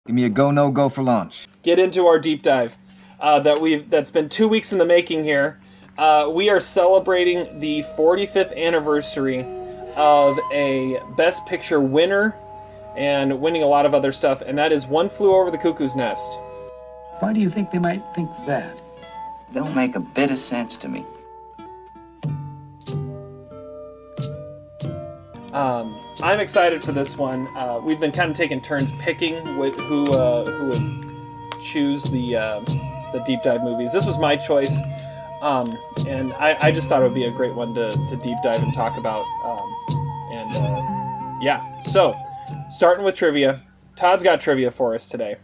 Give me a go, no go for launch. Get into our deep dive that's been 2 weeks in the making here. We are celebrating the 45th anniversary of a Best Picture winner and winning a lot of other stuff, and that is One Flew Over the Cuckoo's Nest. Why do you think they might think that? Don't make a bit of sense to me. I'm excited for this one. We've been kind of taking turns picking who would choose the deep dive movies. This was my choice, and I just thought it would be a great one to deep dive and talk about. So starting with trivia, Todd's got trivia for us today.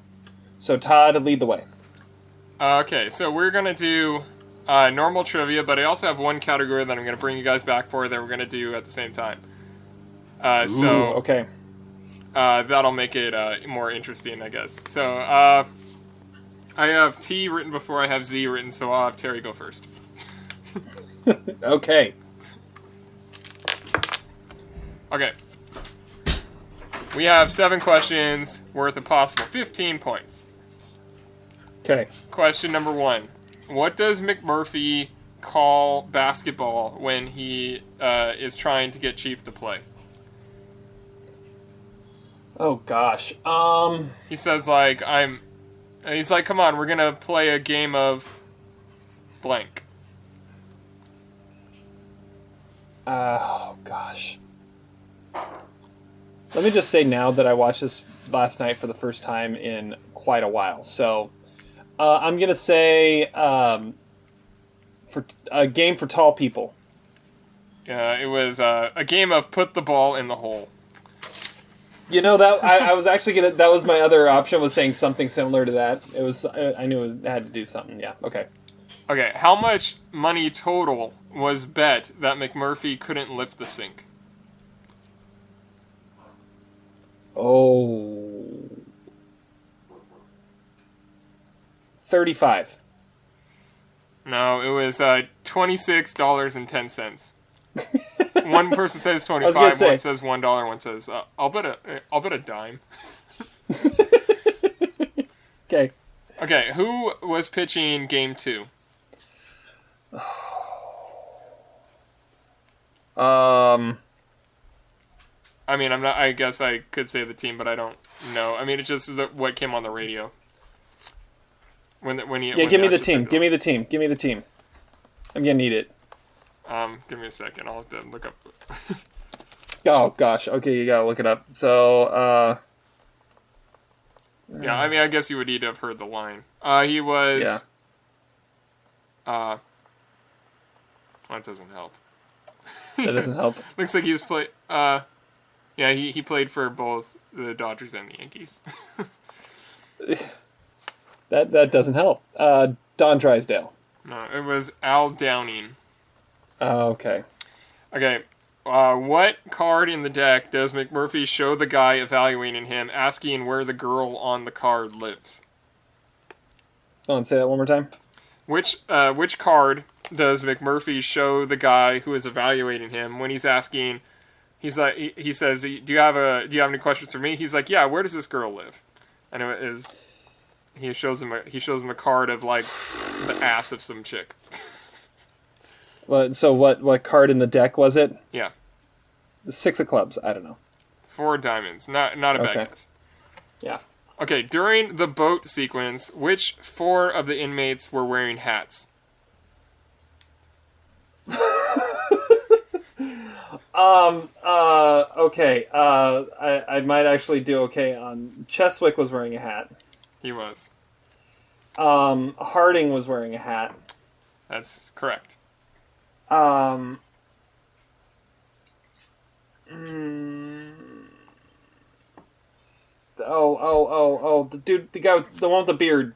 So Todd, lead the way. Okay, so we're gonna do normal trivia, but I also have one category that I'm gonna bring you guys back for that we're gonna do at the same time. Okay. That'll make it more interesting, I guess. So, I have T written before I have Z written, so I'll have Terry go first. Okay. Okay. We have 7 questions worth a possible 15 points. Okay. Question number 1. What does McMurphy call basketball when he is trying to get Chief to play? Oh gosh. He says he's like, come on, we're gonna play a game of blank. Oh gosh. Let me just say now that I watched this last night for the first time in quite a while. So I'm gonna say for a game for tall people. It was a game of put the ball in the hole. You know that I was actually gonna. That was my other option. Was saying something similar to that. It was. I knew it had to do something. Yeah. Okay. Okay. How much money total was bet that McMurphy couldn't lift the sink? Oh. 35. No, it was $26.10. One person says 25, one says $1, one says I'll bet a dime. Okay. Okay, who was pitching game 2? I mean, I guess I could say the team, but I don't know. I mean, it just is what came on the radio. Give me the team. Give me the team. Give me the team. I'm gonna need it. Give me a second. I'll have to look up. Oh gosh. Okay, you gotta look it up. So, yeah, I mean, I guess you would need to have heard the line. He was. Yeah. That doesn't help. That doesn't help. Looks like he was yeah, he played for both the Dodgers and the Yankees. That doesn't help. Don Drysdale. No, it was Al Downing. Okay. Okay. What card in the deck does McMurphy show the guy evaluating him, asking where the girl on the card lives? Oh, and say that one more time. Which card does McMurphy show the guy who is evaluating him when he's asking? He's like, he says, "Do you have any questions for me?" He's like, "Yeah. Where does this girl live?" And it is. He shows him a card of like the ass of some chick. So what card in the deck was it? Yeah. The 6 of clubs. I don't know. 4 diamonds. Not a bad guess. Yeah. Okay. During the boat sequence, which 4 of the inmates were wearing hats? Okay. I might actually do okay on Cheswick was wearing a hat. He was. Harding was wearing a hat. That's correct. The dude, the guy with the one with the beard.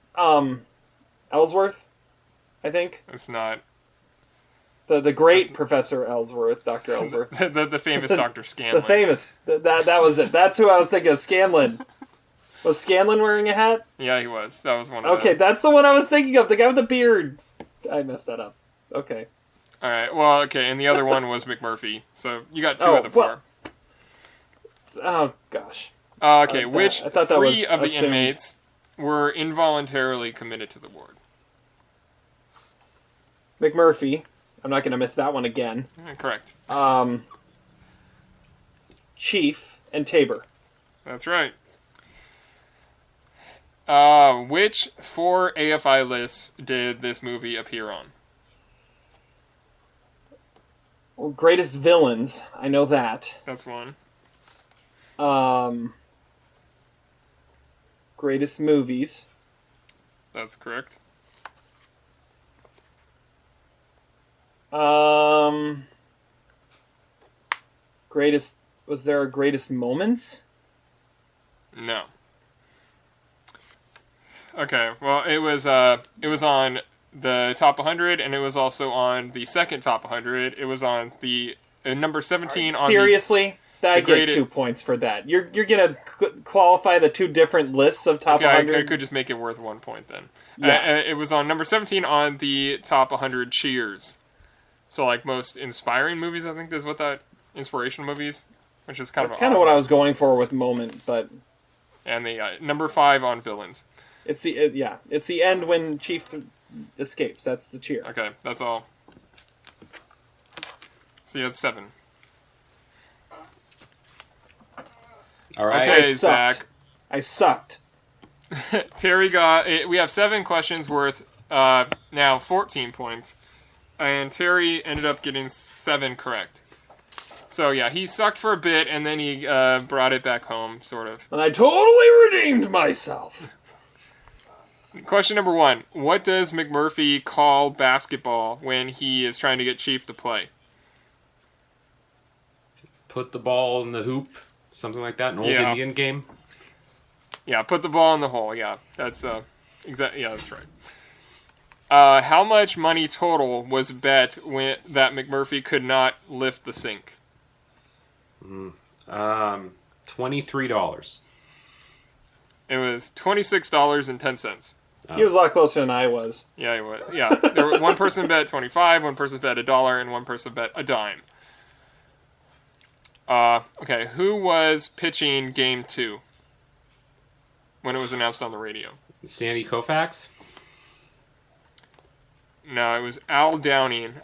Ellsworth, I think. It's not. The great Professor Ellsworth, Dr. Ellsworth. the famous Dr. Scanlon. The famous. That was it. That's who I was thinking of. Scanlon. Was Scanlon wearing a hat? Yeah, he was. That was one of them. Okay, that's the one I was thinking of. The guy with the beard. I messed that up. Okay. All right. Well, okay, and the other one was McMurphy. So you got 2 out of the 4. Oh, gosh. Okay, which I thought that was three of the assumed. inmates were involuntarily committed to the ward? McMurphy. I'm not going to miss that one again. Correct. Chief and Tabor. That's right. Which 4 AFI lists did this movie appear on? Well, greatest villains. I know that. That's one. Greatest movies. That's correct. Greatest. Was there a greatest moments? No. Okay, well, it was on the top 100, and it was also on the second top 100. It was on the number 17 on Seriously? I get graded- 2 points for that. You're gonna qualify the 2 different lists of top Okay, 100? I could just make it worth 1 point then. Yeah. It was on number 17 on the top 100 cheers. So, like, most inspiring movies, I think is what that... Inspirational movies, which is kind That's of... kind of what I was going for with moment, but... And the number 5 on villains. It's the end when Chief escapes. That's the cheer. Okay, that's all. So you had 7. All right. Okay, sucked. Zach. I sucked. Terry got... We have 7 questions worth now 14 points. And Terry ended up getting 7 correct. So yeah, he sucked for a bit, and then he brought it back home, sort of. And I totally redeemed myself. Question number 1. What does McMurphy call basketball when he is trying to get Chief to play? Put the ball in the hoop, something like that. An old Indian game. Yeah, put the ball in the hole. Yeah, that's exactly. Yeah, that's right. How much money total was bet that McMurphy could not lift the sink? $23. It was $26.10. He was a lot closer than I was. Yeah, he was. Yeah, one person bet 25, one person bet $1, and one person bet a dime. Okay, who was pitching Game 2 when it was announced on the radio? Sandy Koufax? No, it was Al Downing.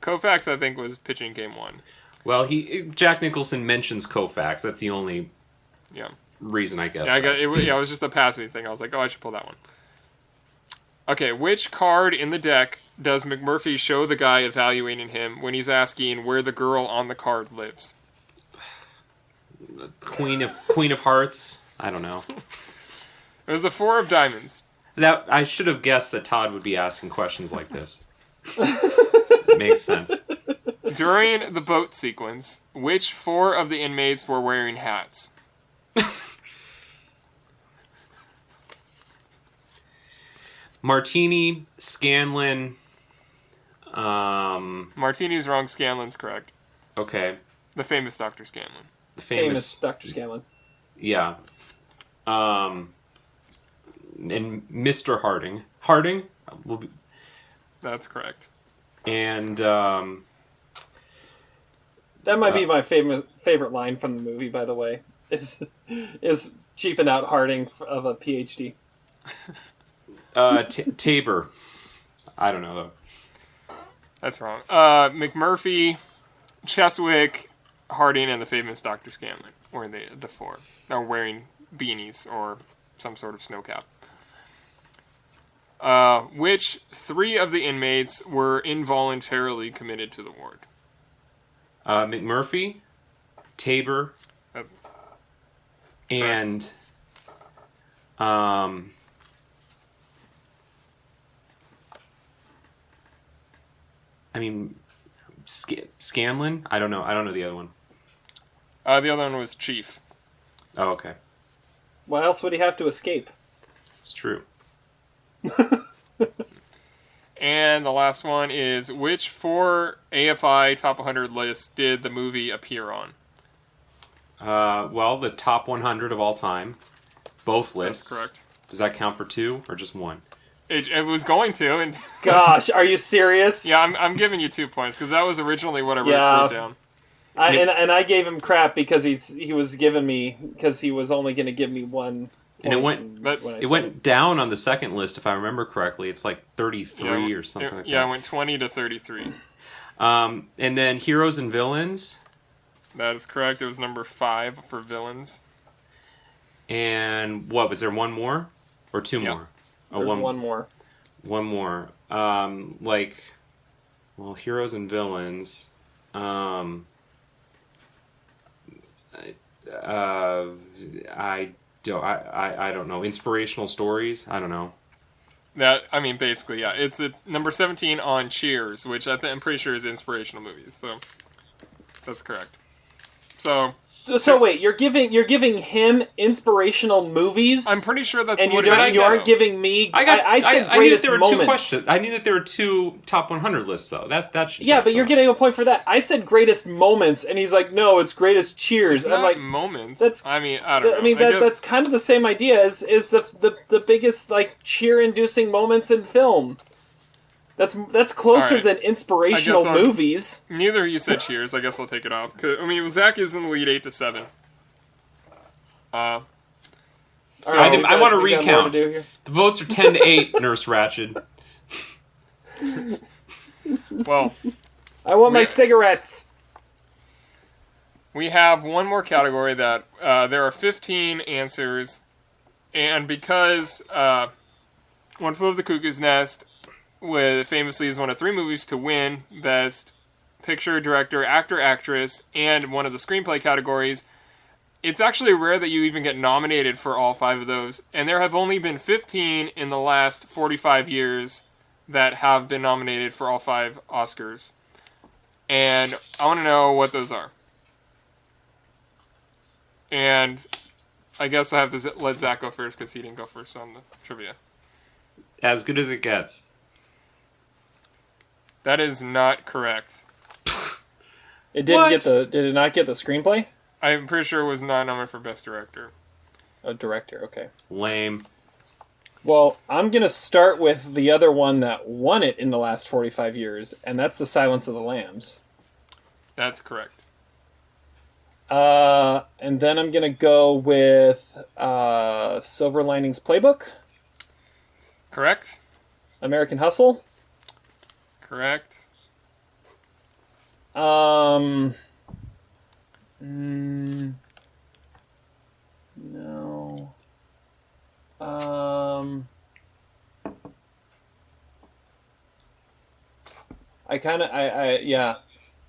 Koufax, I think, was pitching Game 1. Well, Jack Nicholson mentions Koufax. That's the only reason, I guess. Yeah, it was just a passing thing. I was like, oh, I should pull that one. Okay, which card in the deck does McMurphy show the guy evaluating him when he's asking where the girl on the card lives? Queen of Hearts? I don't know. It was the 4 of diamonds. That I should have guessed that Todd would be asking questions like this. It makes sense. During the boat sequence, which 4 of the inmates were wearing hats? Martini, Scanlon. Martini's wrong, Scanlon's correct. Okay. The famous Dr. Scanlon. The Famous Dr. Scanlon. Yeah. And Mr. Harding. Harding? That's correct. And That might be my favorite line from the movie, by the way. Is cheaping out Harding of a PhD. Tabor. I don't know though. That's wrong. McMurphy, Cheswick, Harding, and the famous Dr. Scanlon were the 4. Are wearing beanies or some sort of snow cap. Which 3 of the inmates were involuntarily committed to the ward? McMurphy, Tabor, and Scanlon? I don't know. I don't know the other one. The other one was Chief. Oh, okay. Why else would he have to escape? It's true. And the last one is, which 4 AFI Top 100 lists did the movie appear on? Well, the top 100 of all time. Both lists. That's correct. Does that count for 2 or just 1? It was going to. And Gosh, are you serious? yeah, I'm giving you 2 points because that was originally what I wrote down. I gave him crap because he was only going to give me one. And it went down on the second list, if I remember correctly. It's like 33 or something like that. Yeah, it went 20 to 33. And then Heroes and Villains. That is correct. It was number 5 for villains. And what, was there one more? Or two more? There's one more. One more. Heroes and Villains. I don't know. Inspirational stories? I don't know. Basically, yeah. It's number 17 on Cheers, which I'm pretty sure is inspirational movies. So that's correct. So wait, you're giving him inspirational movies? I'm pretty sure that's and what you aren't giving me. I said greatest moments. I knew that there were 2 top 100 lists though. That should but you're getting a point for that. I said greatest moments, and he's like, no, it's greatest cheers. It's I'm like, moments. I don't know. That's kind of the same idea as the biggest like cheer-inducing moments in film. That's closer than inspirational movies. Neither of you said Cheers. I guess I'll take it off. Zach is in the lead 8-7. I want to recount. The votes are 10-8. Nurse Ratched. Well, I want my cigarettes. We have one more category that there are 15 answers, and because One Flew Over the Cuckoo's Nest famously is one of 3 movies to win Best Picture, Director, Actor, Actress, and one of the screenplay categories. It's actually rare that you even get nominated for all 5 of those, and there have only been 15 in the last 45 years that have been nominated for all 5 Oscars. And I want to know what those are. And I guess I have to let Zach go first because he didn't go first on the trivia. As Good as It Gets. That is not correct. It didn't get the. Did it not get the screenplay? I'm pretty sure it was not nominated for Best Director. Oh, director. Okay. Lame. Well, I'm gonna start with the other one that won it in the last 45 years, and that's The Silence of the Lambs. That's correct. And then I'm gonna go with Silver Linings Playbook. Correct. American Hustle. Correct. No.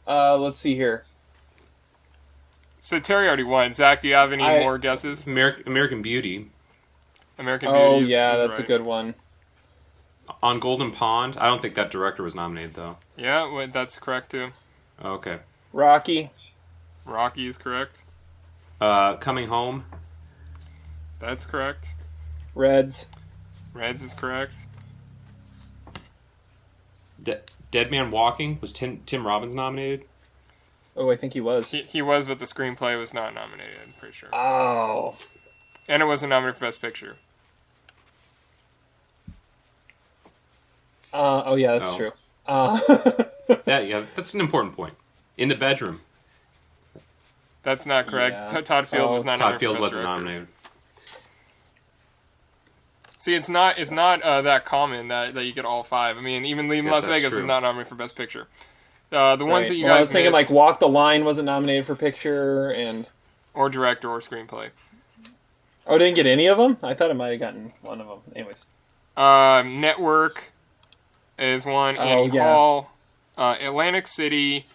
Let's see here. So Terry already won. Zach, do you have any more guesses? American Beauty. American Beauty. Oh, yeah, that's right. a good one. On Golden Pond? I don't think that director was nominated, though. Yeah, that's correct, too. Okay. Rocky. Rocky is correct. Coming Home. That's correct. Reds. Reds is correct. Dead Man Walking. Was Tim Robbins nominated? Oh, I think he was. He was, but the screenplay was not nominated, I'm pretty sure. Oh. And it wasn't nominated for Best Picture. That's true. That's an important point. In the Bedroom. That's not correct. Yeah. Todd Field was not nominated. Todd Field for Best wasn't Director. nominated. See, it's not that common that you get all 5. I mean, even Las Vegas true. was not nominated for Best Picture. The ones that you I guys was thinking missed, like Walk the Line wasn't nominated for picture or director or screenplay. Oh, didn't get any of them? I thought I might have gotten one of them. Anyways. Network is one. Annie Hall, Atlantic City,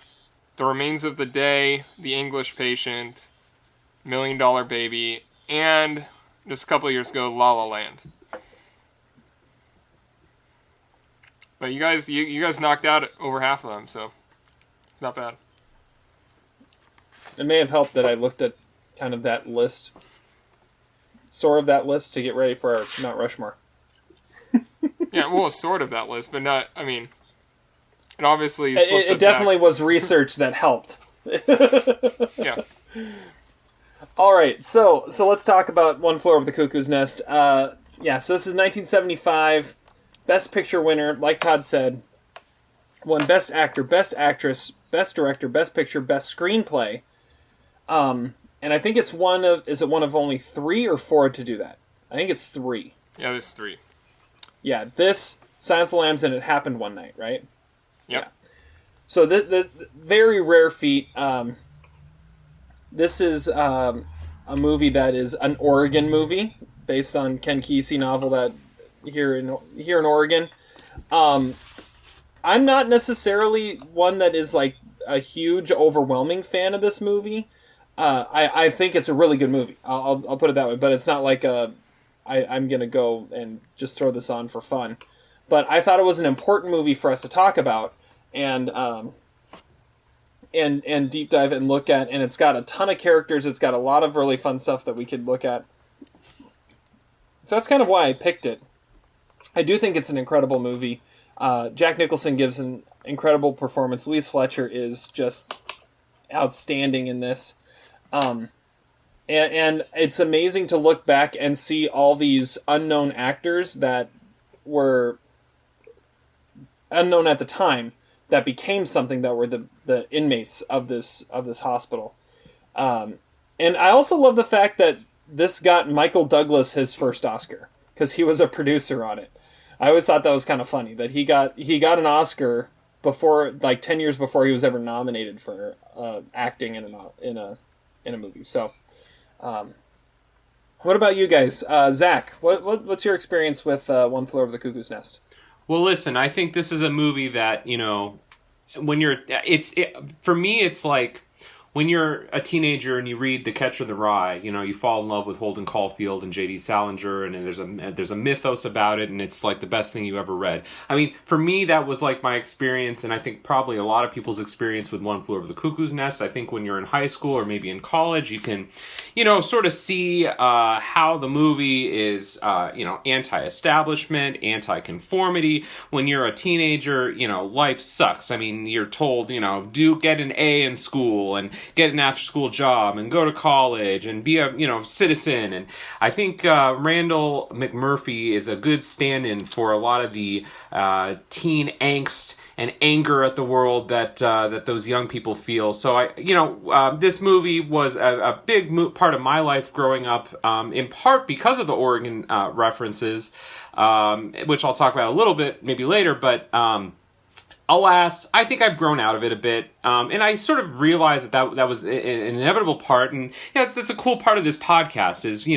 The Remains of the Day, The English Patient, $1 Million Baby, and just a couple of years ago, La La Land. But you guys knocked out over half of them, so it's not bad. It may have helped that I looked at kind of that list, sort of that list, to get ready for our Mount Rushmore. Yeah, well, sort of that list, but not. I mean, it obviously. It definitely was research that helped. Yeah. All right, so let's talk about One Flew Over the Cuckoo's Nest. So this is 1975. Best Picture winner, like Todd said, won Best Actor, Best Actress, Best Director, Best Picture, Best Screenplay. And I think it's one of only 3 or 4 to do that? I think it's 3. Yeah, there's 3. Yeah, this, Silence of the Lambs, and It Happened One Night, right? Yep. Yeah. So the very rare feat. This is a movie that is an Oregon movie based on Ken Kesey novel that here in Oregon. I'm not necessarily one that is like a huge, overwhelming fan of this movie. I think it's a really good movie. I'll put it that way. But it's not like I'm going to go and just throw this on for fun. But I thought it was an important movie for us to talk about and deep dive and look at. And it's got a ton of characters. It's got a lot of really fun stuff that we could look at. So that's kind of why I picked it. I do think it's an incredible movie. Jack Nicholson gives an incredible performance. Louise Fletcher is just outstanding in this. And it's amazing to look back and see all these unknown actors that were unknown at the time that became something, that were the inmates of this hospital. And I also love the fact that this got Michael Douglas his first Oscar because he was a producer on it. I always thought that was kind of funny that he got an Oscar before, like 10 years before he was ever nominated for acting in a movie. So, what about you guys, Zach? What's your experience with One Flew Over the Cuckoo's Nest? Well, listen, I think this is a movie that, when for me, it's like when you're a teenager and you read The Catcher in the Rye, you fall in love with Holden Caulfield and J.D. Salinger, and there's a mythos about it, and it's like the best thing you ever read. I mean, for me, that was like my experience, and I think probably a lot of people's experience with One Flew Over the Cuckoo's Nest. I think when you're in high school or maybe in college, you can, sort of see how the movie is, anti-establishment, anti-conformity. When you're a teenager, life sucks. I mean, you're told, do get an A in school and get an after-school job and go to college and be a citizen. And I think Randle McMurphy is a good stand-in for a lot of the teen angst and anger at the world that those young people feel. So this movie was a big part of my life growing up, in part because of the Oregon references, which I'll talk about a little bit maybe later, but alas, I think I've grown out of it a bit, and I sort of realized that was an inevitable part, and that's a cool part of this podcast is,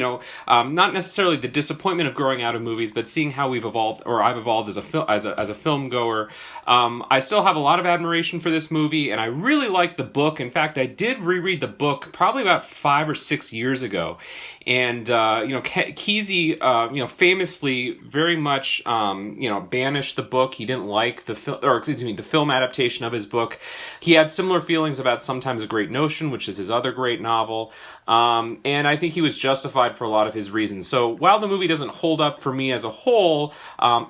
not necessarily the disappointment of growing out of movies, but seeing how we've evolved, or I've evolved as a film goer. I still have a lot of admiration for this movie, and I really like the book. In fact, I did reread the book probably about 5 or 6 years ago. And, Kesey, famously very much, banished the book. He didn't like the film adaptation of his book. He had similar feelings about Sometimes a Great Notion, which is his other great novel. And I think he was justified for a lot of his reasons. So while the movie doesn't hold up for me as a whole,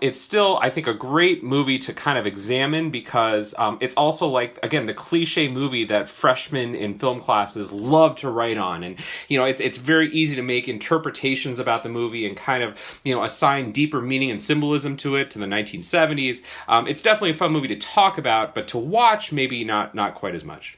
it's still, I think, a great movie to kind of examine because it's also like, again, the cliche movie that freshmen in film classes love to write on. And, it's very easy to make interpretations about the movie and kind of, assign deeper meaning and symbolism to it, to the 1970s. It's definitely a fun movie to talk about, but to watch, maybe not quite as much.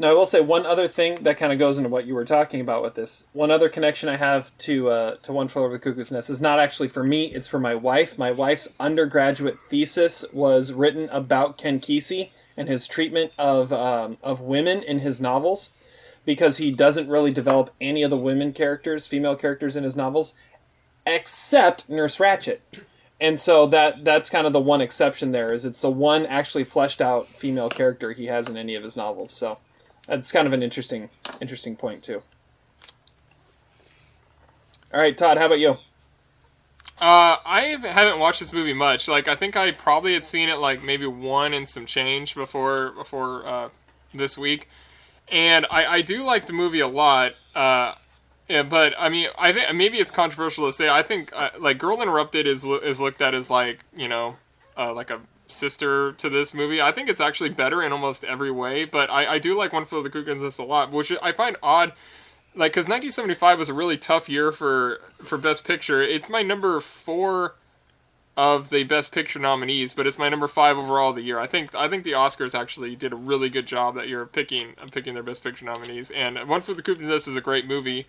Now, I will say one other thing that kind of goes into what you were talking about with this. One other connection I have to One Flew Over the Cuckoo's Nest is not actually for me, it's for my wife. My wife's undergraduate thesis was written about Ken Kesey and his treatment of women in his novels, because he doesn't really develop any of the female characters in his novels, except Nurse Ratched. And so that's kind of the one exception there, is it's the one actually fleshed out female character he has in any of his novels. So that's kind of an interesting point too. All right, Todd, how about you? I haven't watched this movie much. Like, I think I probably had seen it like maybe 1 and some change before this week. And I do like the movie a lot, yeah, but I mean, I think maybe it's controversial to say. I think like Girl Interrupted is looked at as like like a sister to this movie. I think it's actually better in almost every way, but I do like One Flew Over the Cuckoo's Nest a lot, which I find odd, like because 1975 was a really tough year for Best Picture. It's my number 4 of the Best Picture nominees, but it's my number 5 overall of the year. I think the Oscars actually did a really good job that year of picking their Best Picture nominees. And One Flew of the Cuckoo's Nest is a great movie,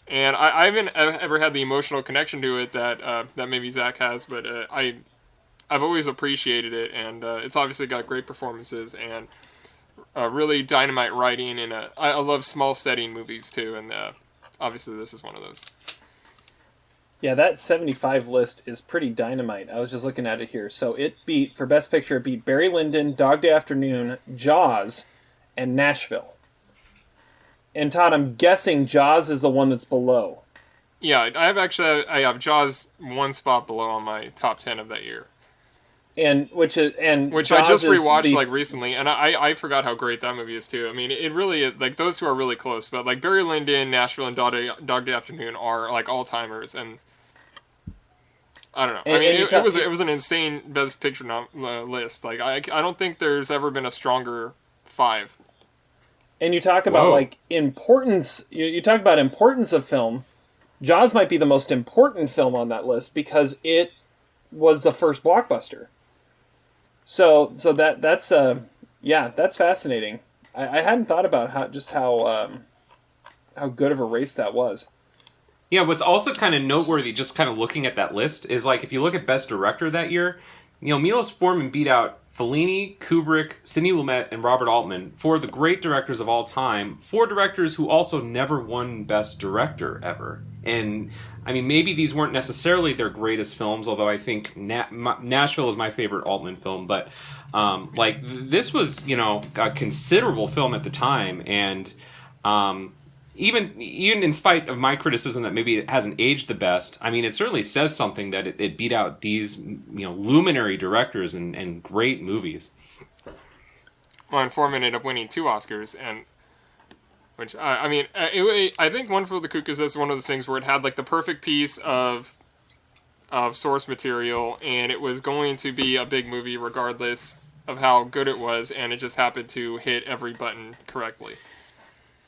and I haven't ever had the emotional connection to it that maybe Zach has, but I've always appreciated it, and it's obviously got great performances and really dynamite writing, and I love small setting movies too, and obviously this is one of those. Yeah, that 75 list is pretty dynamite. I was just looking at it here. So for Best Picture, it beat Barry Lyndon, Dog Day Afternoon, Jaws, and Nashville. And Todd, I'm guessing Jaws is the one that's below. Yeah, I have Jaws one spot below on my top 10 of that year. Which Jaws I just rewatched recently, and I forgot how great that movie is too. I mean, it really, like, those two are really close, but like Barry Lyndon, Nashville, and Dog Day Afternoon are like all timers, and I don't know. It was an insane Best Picture list. Like I don't think there's ever been a stronger 5. And you talk about like importance. You talk about importance of film. Jaws might be the most important film on that list because it was the first blockbuster. So that's fascinating. I hadn't thought about how good of a race that was. Yeah, what's also kind of noteworthy, just kind of looking at that list, is like if you look at Best Director that year, Miloš Forman beat out Fellini, Kubrick, Sidney Lumet, and Robert Altman, 4 of the great directors of all time, 4 directors who also never won Best Director ever. And I mean, maybe these weren't necessarily their greatest films, although I think Nashville is my favorite Altman film. But this was, a considerable film at the time, and even in spite of my criticism that maybe it hasn't aged the best, I mean, it certainly says something that it beat out these luminary directors and great movies. Well, and Foreman ended up winning 2 Oscars, and I think One Flew of the Cuckoo's is one of those things where it had like the perfect piece of source material, and it was going to be a big movie regardless of how good it was, and it just happened to hit every button correctly.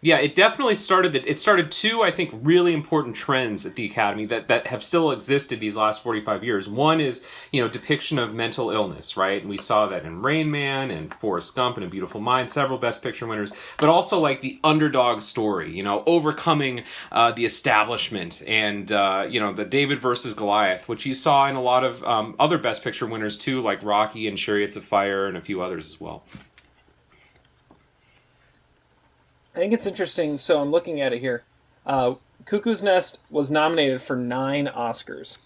Yeah, it definitely started 2, I think, really important trends at the Academy that have still existed these last 45 years. One is, depiction of mental illness, right? And we saw that in Rain Man and Forrest Gump and A Beautiful Mind, several Best Picture winners, but also like the underdog story, overcoming the establishment and, the David versus Goliath, which you saw in a lot of other Best Picture winners too, like Rocky and Chariots of Fire and a few others as well. I think it's interesting. So I'm looking at it here. Cuckoo's Nest was nominated for 9 Oscars.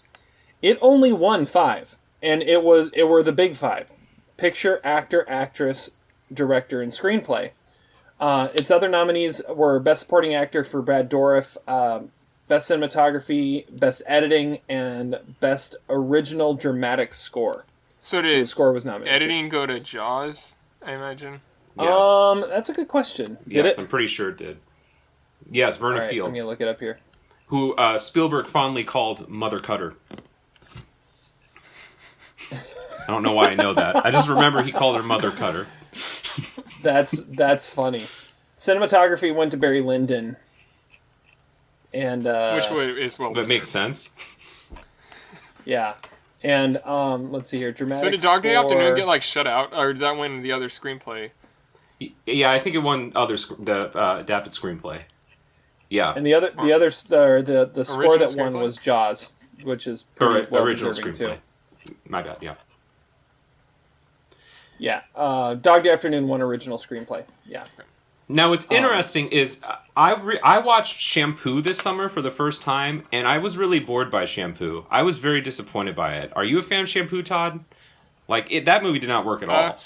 It only won 5, and it were the big 5: picture, actor, actress, director, and screenplay. Its other nominees were Best Supporting Actor for Brad Dourif, Best Cinematography, Best Editing, and Best Original Dramatic Score. So the score was nominated. Editing go to Jaws, I imagine? Yes. That's a good question. Yes, I'm pretty sure it did. Yes, Verna Fields. Fields. I'm going to look it up here. Who Spielberg fondly called Mother Cutter. I don't know why I know that. I just remember he called her Mother Cutter. That's funny. Cinematography went to Barry Lyndon. And which is well. That makes sense. Yeah. And let's see here. Dramatic. So did Dog Day Afternoon get shut out, or did that win the other screenplay? Yeah, I think it won the adapted screenplay. Yeah, and the score that won was Jaws, which is pretty well deserving too. My bad. Yeah. Yeah, Dog Day Afternoon won original screenplay. Yeah. Now, what's interesting is I watched Shampoo this summer for the first time, and I was really bored by Shampoo. I was very disappointed by it. Are you a fan of Shampoo, Todd? That movie did not work at all.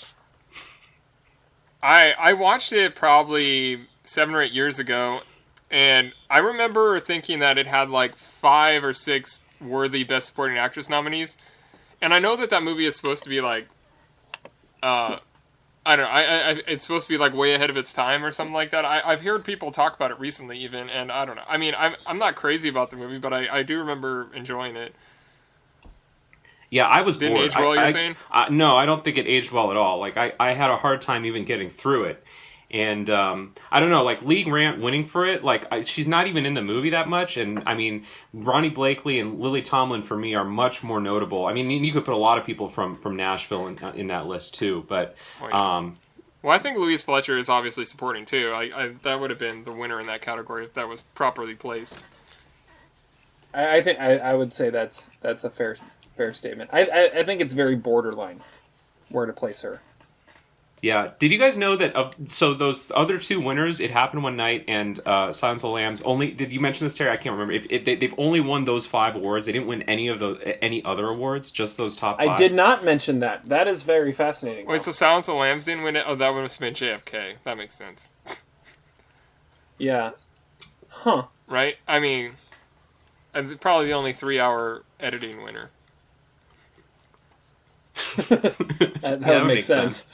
I watched it probably 7 or 8 years ago, and I remember thinking that it had 5 or 6 worthy Best Supporting Actress nominees, and I know that movie is supposed to be I don't know. It's supposed to be way ahead of its time or something like that. I've heard people talk about it recently, even, and I don't know. I mean, I'm not crazy about the movie, but I do remember enjoying it. Yeah, I was Didn't bored. Age well, you're saying? No, I don't think it aged well at all. I had a hard time even getting through it. And I don't know, like Lee Grant winning for it, she's not even in the movie that much. And I mean, Ronnie Blakely and Lily Tomlin for me are much more notable. I mean, you could put a lot of people from Nashville in that list too. But well, I think Louise Fletcher is obviously supporting too. That would have been the winner in that category if that was properly placed. I think I would say that's a fair statement. I think it's very borderline where to place her. Yeah. Did you guys know that? So those other two winners, It Happened One Night and Silence of the Lambs, only. Did you mention this, Terry? I can't remember. They've only won those 5 awards. They didn't win any other awards. Just those top 5. I did not mention that. That is very fascinating. Wait, so Silence of the Lambs didn't win it? Oh, that one must have been JFK. That makes sense. Yeah. Huh. Right? I mean, probably the only 3-hour editing winner. that would make sense.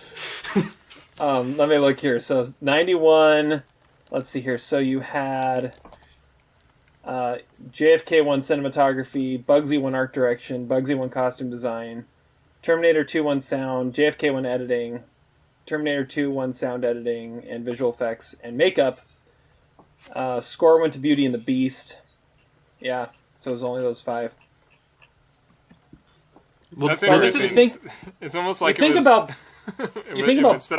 Let me look here. So 91. Let's see here. So you had JFK won cinematography, Bugsy won art direction, Bugsy won costume design, Terminator 2 won sound, JFK won editing, Terminator 2 won sound editing and visual effects and makeup. Score went to Beauty and the Beast. Yeah, so it was only those 5. Well, that's interesting. It's almost like you think about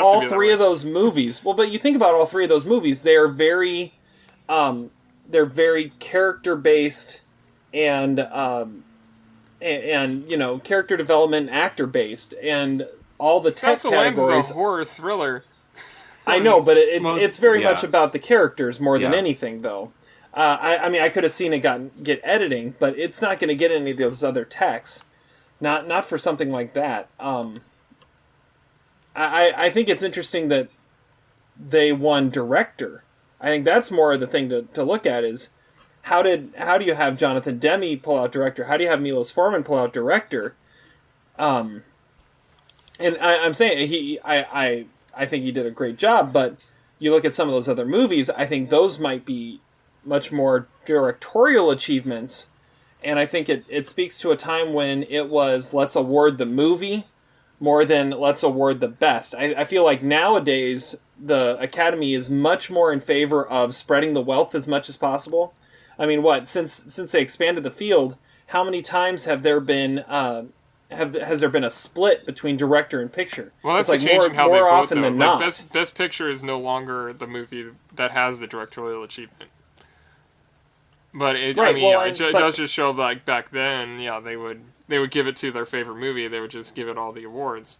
all 3 of those movies. Well, but you think about all 3 of those movies. They are very character based and character development, actor based, and all the tech categories. Is a horror thriller. I know, but it's very much about the characters more than anything, though. I mean, I could have seen it get editing, but it's not going to get any of those other techs. Not for something like that. I think it's interesting that they won director. I think that's more of the thing to look at is how do you have Jonathan Demme pull out director? How do you have Miloš Forman pull out director? And I'm saying I think he did a great job, but you look at some of those other movies, I think those might be much more directorial achievements. And I think it speaks to a time when it was let's award the movie more than let's award the best. I feel like nowadays the Academy is much more in favor of spreading the wealth as much as possible. I mean, since they expanded the field, how many times have there been has there been a split between director and picture? Well, that's like a change in how they vote, often though. than Like not. Best Picture is no longer the movie that has the directorial achievement. But it does just show like back then, they would give it to their favorite movie. They would just give it all the awards.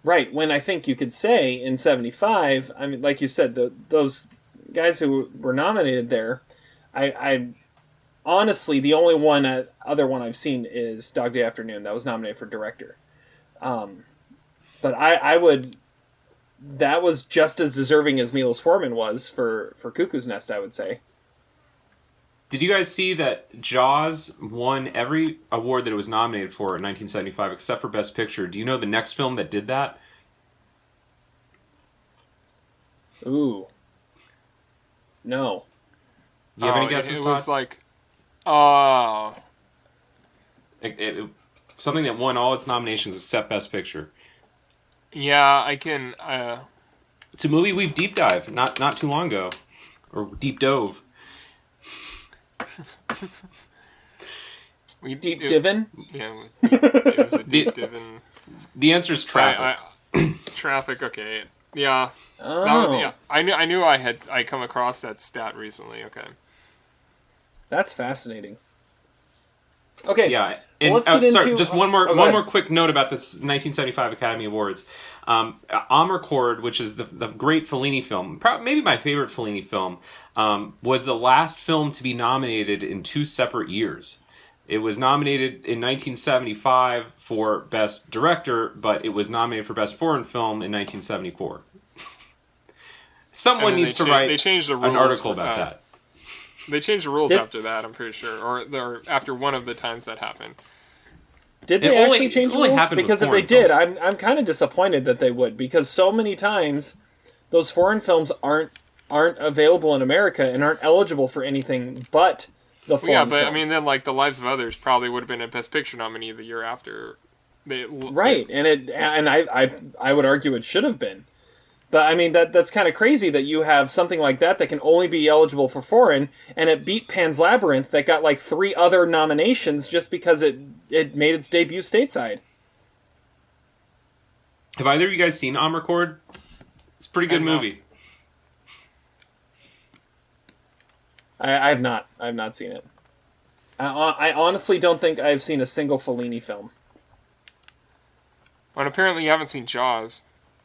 Right. When I think you could say in '75, I mean, like you said, those guys who were nominated there, I honestly the only other one I've seen is Dog Day Afternoon that was nominated for director. But I would. That was just as deserving as Miloš Forman was for Cuckoo's Nest, I would say. Did you guys see that Jaws won every award that it was nominated for in 1975 except for Best Picture? Do you know the next film that did that? Ooh. No. You have any guesses, It Todd? was like... something that won all its nominations except Best Picture. Yeah, I can... It's a movie we've deep dived not too long ago. Or deep dove. Deep divin? Yeah, it was a deep divin. The answer is Traffic. Traffic, okay. Yeah. Oh. I knew I come across that stat recently, okay. That's fascinating. Okay. Yeah. And, let's get into... Just one more quick note about this 1975 Academy Awards. Amarcord, which is the great Fellini film, maybe my favorite Fellini film, was the last film to be nominated in 2 separate years. It was nominated in 1975 for Best Director, but it was nominated for Best Foreign Film in 1974. Someone needs to write an article about that. They changed the rules after that, I'm pretty sure, or after one of the times that happened. Did they actually change the rules? Because if they did, I'm kind of disappointed that they would, because so many times those foreign films aren't available in America and aren't eligible for anything but the foreign film. I mean, then like The Lives of Others probably would have been a Best Picture nominee the year after. Right, and I would argue it should have been. But I mean, that's kind of crazy that you have something like that can only be eligible for foreign, and it beat Pan's Labyrinth that got like 3 other nominations just because it made its debut stateside. Have either of you guys seen Amarcord? It's a pretty good movie. I have not. I have not seen it. I honestly don't think I've seen a single Fellini film. And apparently you haven't seen Jaws.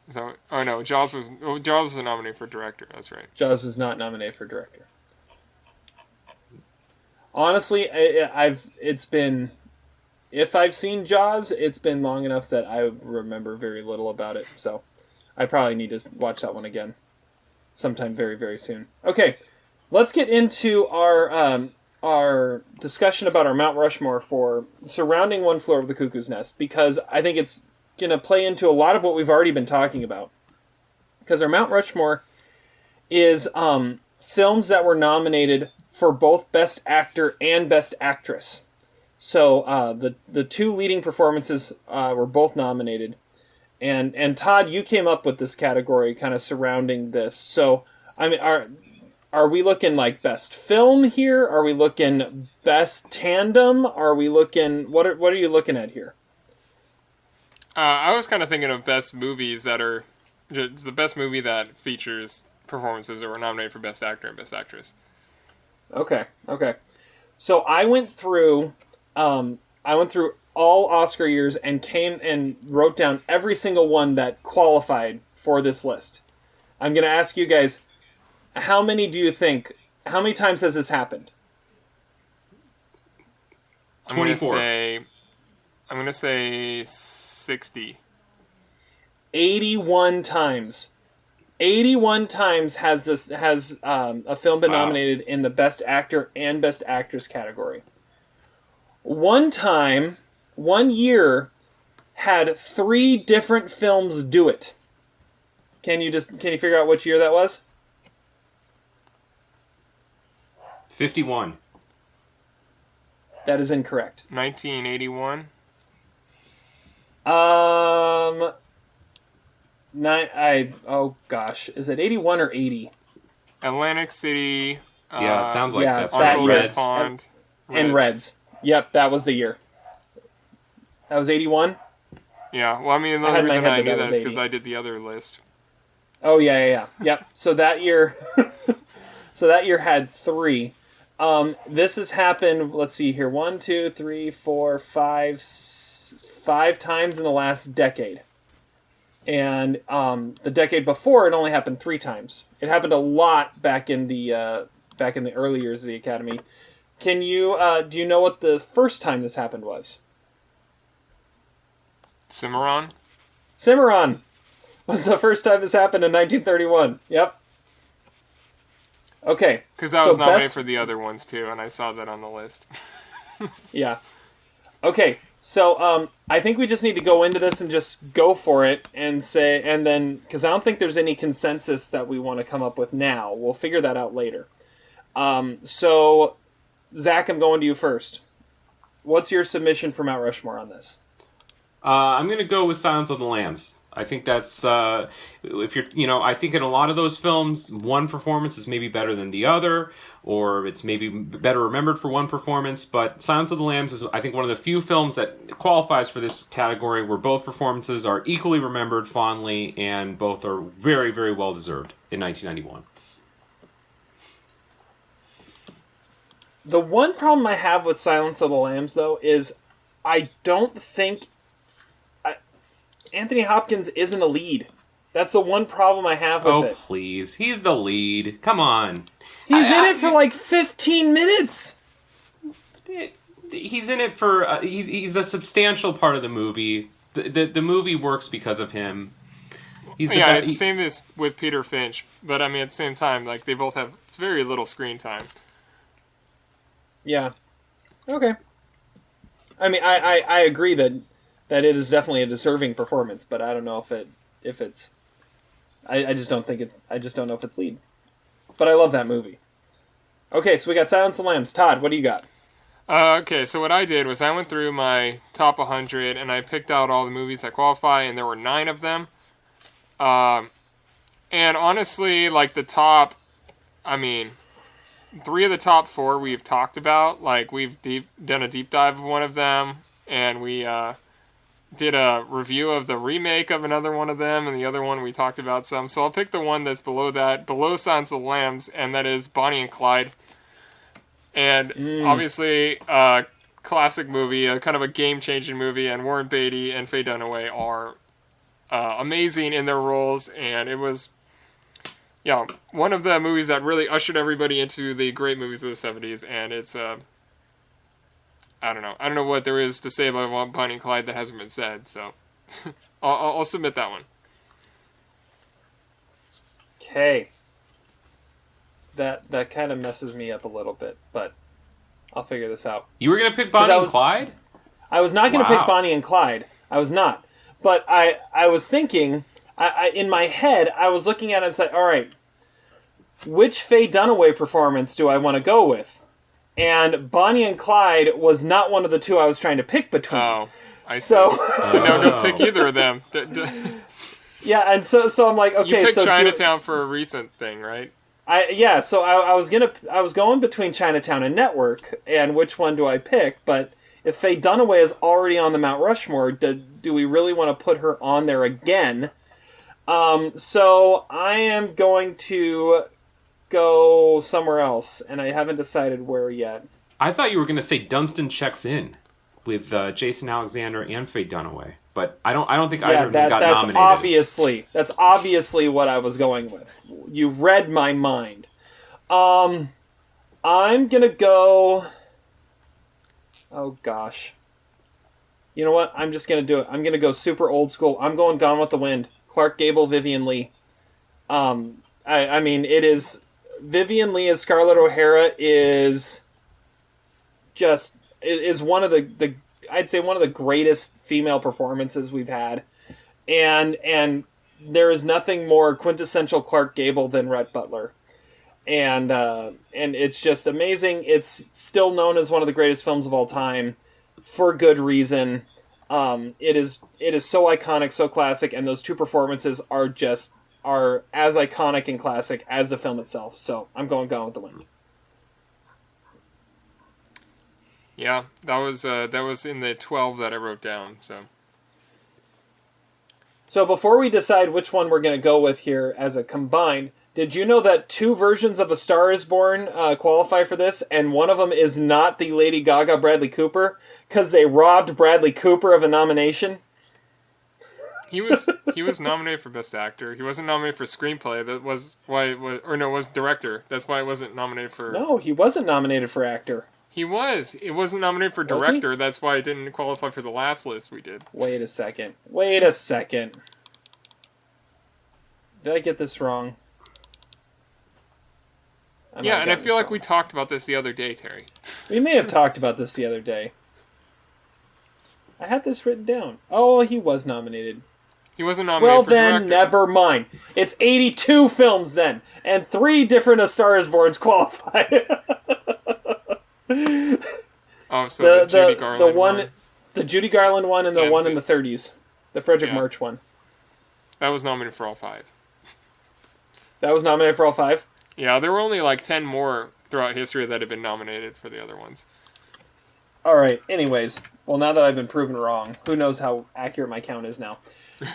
Is that what, oh no, Jaws was nominated for director. That's right. Jaws was not nominated for director. Honestly, if I've seen Jaws, it's been long enough that I remember very little about it. So I probably need to watch that one again sometime very, very soon. Okay, let's get into our discussion about our Mount Rushmore for surrounding One Flew Over the Cuckoo's Nest, because I think it's going to play into a lot of what we've already been talking about. Because our Mount Rushmore is films that were nominated for both Best Actor and Best Actress. So the 2 leading performances were both nominated. And Todd, you came up with this category kind of surrounding this. So, I mean, are we looking like Best Film here? Are we looking Best Tandem? Are we looking... What are you looking at here? I was kind of thinking of best movies that are just the best movie that features performances that were nominated for Best Actor and Best Actress. Okay. So I went through all Oscar years and came and wrote down every single one that qualified for this list. I'm going to ask you guys, how many times has this happened? 24. I'm going to say 60. 81 times. 81 times has a film been nominated in the Best Actor and Best Actress category. One year, had 3 different films do it. Can you figure out which year that was? 51. That is incorrect. 1981. Oh gosh, is it 81 or 80? Atlantic City. Yeah, it sounds like yeah, that's that Uncle year. Red Pond. And Reds. Yep, that was the year. That was 81? Yeah, well, I mean, the I had only in my reason head I that knew that that was is because 80. I did the other list. Oh, yeah. Yep, so that year... so that year had 3. This has happened, let's see here, 1, 2, 3, 4, 5 times in the last decade. And the decade before, it only happened 3 times. It happened a lot back in the early years of the Academy. Can you do you know what the first time this happened was? Cimarron. Cimarron was the first time this happened in 1931. Yep. Okay. Because I was nominated for the other ones too, and I saw that on the list. Yeah. Okay. So I think we just need to go into this and just go for it and say, and then, because I don't think there's any consensus that we want to come up with now. We'll figure that out later. So, Zach, I'm going to you first. What's your submission for Mount Rushmore on this? I'm going to go with Silence of the Lambs. I think that's I think in a lot of those films, one performance is maybe better than the other, or it's maybe better remembered for one performance. But Silence of the Lambs is, I think, one of the few films that qualifies for this category where both performances are equally remembered fondly and both are very, very well deserved in 1991. The one problem I have with Silence of the Lambs, though, is I don't think Anthony Hopkins isn't a lead. That's the one problem I have with it. Oh, please. He's the lead. Come on. He's in it for like 15 minutes. He's in it for... he's a substantial part of the movie. The movie works because of him. It's the same as with Peter Finch. But, I mean, at the same time, like, they both have very little screen time. Yeah. Okay. I mean, I agree that it is definitely a deserving performance, but I don't know if it's I just don't know if it's lead. But I love that movie. Okay, so we got Silence of the Lambs. Todd, what do you got? Okay, so what I did was I went through my top 100 and I picked out all the movies that qualify, and there were 9 of them. And honestly, like the top, I mean, 3 of the top 4 we've talked about. Like we've done a deep dive of one of them, and we did a review of the remake of another one of them, and the other one we talked about some. So I'll pick the one that's below that, below Silence of the Lambs, and that is Bonnie and Clyde. And obviously, classic movie, kind of a game-changing movie, and Warren Beatty and Faye Dunaway are amazing in their roles, and it was, one of the movies that really ushered everybody into the great movies of the 70s, and it's, I don't know what there is to say about Bonnie and Clyde that hasn't been said, so I'll submit that one. Okay. That kind of messes me up a little bit, but I'll figure this out. You were going to pick Bonnie and Clyde? I was not going to pick Bonnie and Clyde. I was not. But I was thinking, in my head, I was looking at it and said, all right, which Faye Dunaway performance do I want to go with? And Bonnie and Clyde was not one of the 2 I was trying to pick between. Oh, I see. So no, don't pick either of them. Yeah, and so I'm like, okay, you picked so Chinatown for a recent thing, right? So I was going between Chinatown and Network, and which one do I pick? But if Faye Dunaway is already on the Mount Rushmore, do we really want to put her on there again? So I am going to go somewhere else, and I haven't decided where yet. I thought you were going to say Dunstan Checks In with Jason Alexander and Faye Dunaway, but I don't think either of them got nominated. That's obviously what I was going with. You read my mind. I'm gonna go. Oh gosh. You know what? I'm just gonna do it. I'm gonna go super old school. I'm going Gone with the Wind. Clark Gable, Vivian Leigh. I mean, it is Vivian Leigh as Scarlett O'Hara is one of the I'd say one of the greatest female performances we've had, and there is nothing more quintessential Clark Gable than Rhett Butler, and it's just amazing. It's still known as one of the greatest films of all time, for good reason. It is so iconic, so classic, and those 2 performances are as iconic and classic as the film itself. So I'm going Gone with the Wind. Yeah, that was in the 12 that I wrote down. So before we decide which one we're going to go with here as a combined, did you know that 2 versions of A Star Is Born qualify for this, and one of them is not the Lady Gaga Bradley Cooper because they robbed Bradley Cooper of a nomination? He was nominated for Best Actor. He wasn't nominated for Screenplay. That was why it was Director. That's why it wasn't nominated for... No, he wasn't nominated for Actor. He was. It wasn't nominated for Director. That's why it didn't qualify for the last list we did. Wait a second. Did I get this wrong? Yeah, and I feel like we talked about this the other day, Terry. We may have talked about this the other day. I had this written down. Oh, he was nominated. He wasn't nominated for Director. Well, then, never mind. It's 82 films then, and 3 different A Star Is Borns qualify. Oh, so the Judy Garland one. The Judy Garland one, and the one in the 30s. The Frederick March one. That was nominated for all 5. That was nominated for all 5? Yeah, there were only like 10 more throughout history that had been nominated for the other ones. All right. Anyways, well, now that I've been proven wrong, who knows how accurate my count is now?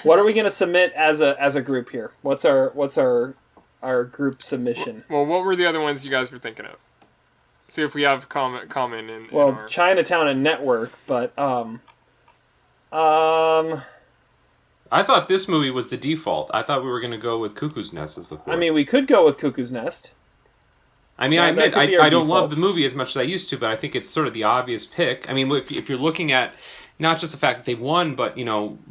What are we going to submit as a group here? What's our group submission? Well, what were the other ones you guys were thinking of? See if we have common in our... Chinatown and Network, but I thought this movie was the default. I thought we were going to go with Cuckoo's Nest as the 4th. I mean, we could go with Cuckoo's Nest. I mean, I don't love the movie as much as I used to, but I think it's sort of the obvious pick. I mean, if you're looking at not just the fact that they won, but,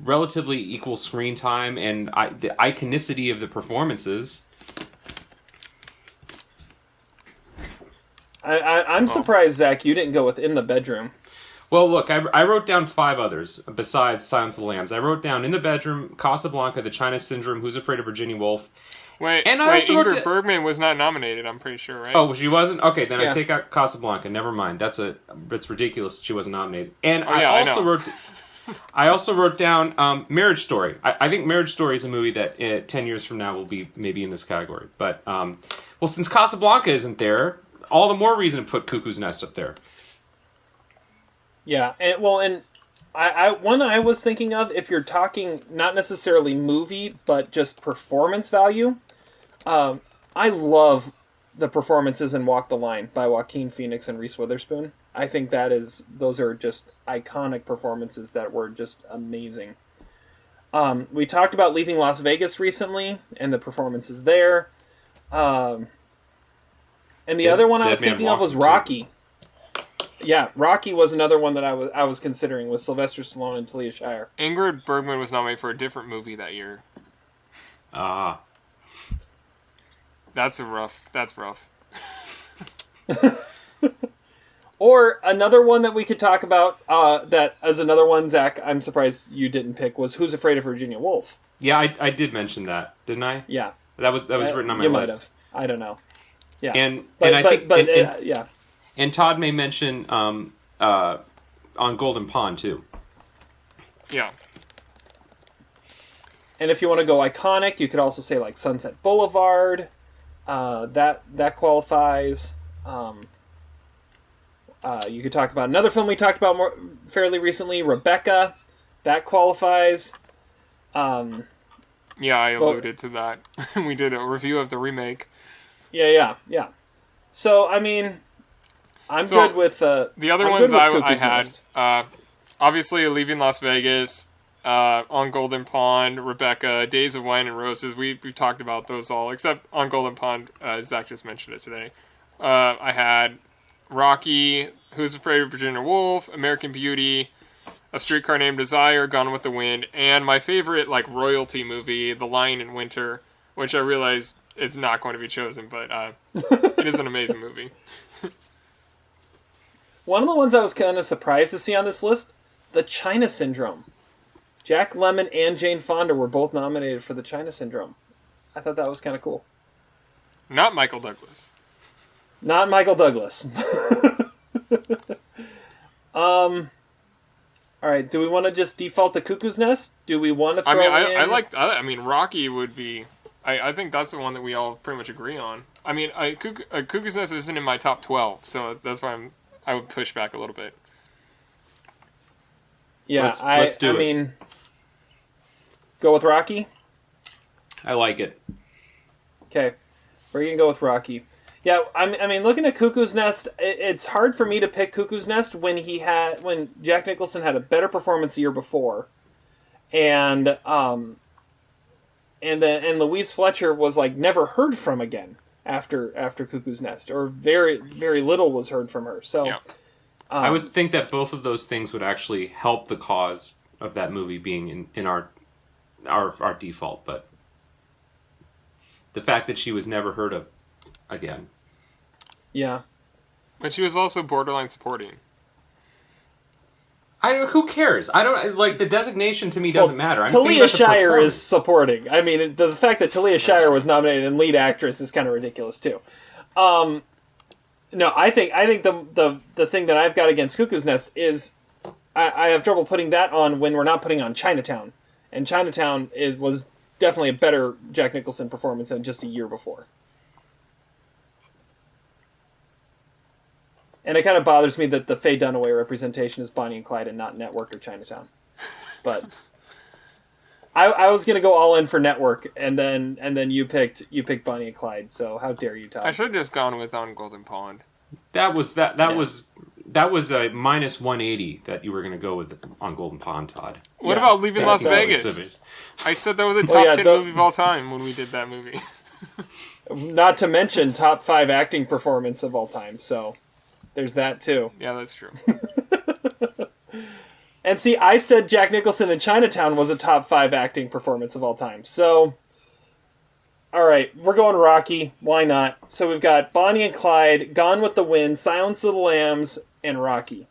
relatively equal screen time and the iconicity of the performances. I'm surprised, Zach, you didn't go with In the Bedroom. Well, look, I wrote down 5 others besides Silence of the Lambs. I wrote down In the Bedroom, Casablanca, The China Syndrome, Who's Afraid of Virginia Woolf. Ingrid Bergman was not nominated, I'm pretty sure, right? Oh, she wasn't? Okay, then I take out Casablanca. Never mind. That's ridiculous that she wasn't nominated. And I also wrote... I also wrote down Marriage Story. I think Marriage Story is a movie that 10 years from now will be maybe in this category. But, well, since Casablanca isn't there, all the more reason to put Cuckoo's Nest up there. Yeah, and one I was thinking of, if you're talking not necessarily movie, but just performance value, I love the performances in Walk the Line by Joaquin Phoenix and Reese Witherspoon. I think those are just iconic performances that were just amazing. We talked about Leaving Las Vegas recently and the performances there. And the other one I was thinking of was Rocky. Yeah, Rocky was another one that I was considering with Sylvester Stallone and Talia Shire. Ingrid Bergman was nominated for a different movie that year. Ah. That's rough. Or another one that we could talk about, that as another one, Zach, I'm surprised you didn't pick, was Who's Afraid of Virginia Woolf? Yeah, I did mention that, didn't I? Yeah. That was written on my list. You might have. I don't know. Yeah. Yeah. And Todd may mention on Golden Pond, too. Yeah. And if you want to go iconic, you could also say like Sunset Boulevard. That qualifies. You could talk about another film we talked about fairly recently, Rebecca. That qualifies. Yeah, I alluded to that. We did a review of the remake. Yeah. So, I mean, I'm good with... the other ones I had, obviously Leaving Las Vegas, On Golden Pond, Rebecca, Days of Wine and Roses. We've talked about those all, except On Golden Pond. Zach just mentioned it today. I had Rocky, Who's Afraid of Virginia Woolf, American Beauty, A Streetcar Named Desire, Gone with the Wind, and my favorite like royalty movie, The Lion in Winter, which I realize is not going to be chosen, but it is an amazing movie. One of the ones I was kind of surprised to see on this list, The China Syndrome. Jack Lemmon and Jane Fonda were both nominated for The China Syndrome. I thought that was kind of cool. Not Michael Douglas. Not Michael Douglas. All right, do we want to just default to Cuckoo's Nest? Do we want to throw in... Rocky would be... I think that's the one that we all pretty much agree on. I mean, Cuckoo's Nest isn't in my top 12, so that's why I would push back a little bit. Yeah, let's do it. Go with Rocky? I like it. Okay, we're going to go with Rocky. Yeah, I mean, looking at Cuckoo's Nest, it's hard for me to pick Cuckoo's Nest when Jack Nicholson had a better performance the year before, and Louise Fletcher was like never heard from again after Cuckoo's Nest, or very very little was heard from her. So, yeah. I would think that both of those things would actually help the cause of that movie being in our default, but the fact that she was never heard of again. Yeah. But she was also borderline supporting. Who cares? I don't like the designation. To me, doesn't matter. Talia Shire is supporting. I mean, the fact that Talia Shire was nominated in lead actress is kind of ridiculous too. No, I think the thing that I've got against Cuckoo's Nest is I have trouble putting that on when we're not putting on Chinatown, and Chinatown was definitely a better Jack Nicholson performance than just a year before. And it kind of bothers me that the Faye Dunaway representation is Bonnie and Clyde and not Network or Chinatown. But I was gonna go all in for Network, and then you picked Bonnie and Clyde. So how dare you, Todd? I should have just gone with On Golden Pond. That was a minus 180 that you were gonna go with On Golden Pond, Todd. What about Leaving Las Vegas? I said that was a top 10 movie of all time when we did that movie. Not to mention top 5 acting performance of all time. So. There's that, too. Yeah, that's true. And see, I said Jack Nicholson in Chinatown was a top 5 acting performance of all time. So, all right, we're going Rocky. Why not? So we've got Bonnie and Clyde, Gone with the Wind, Silence of the Lambs, and Rocky.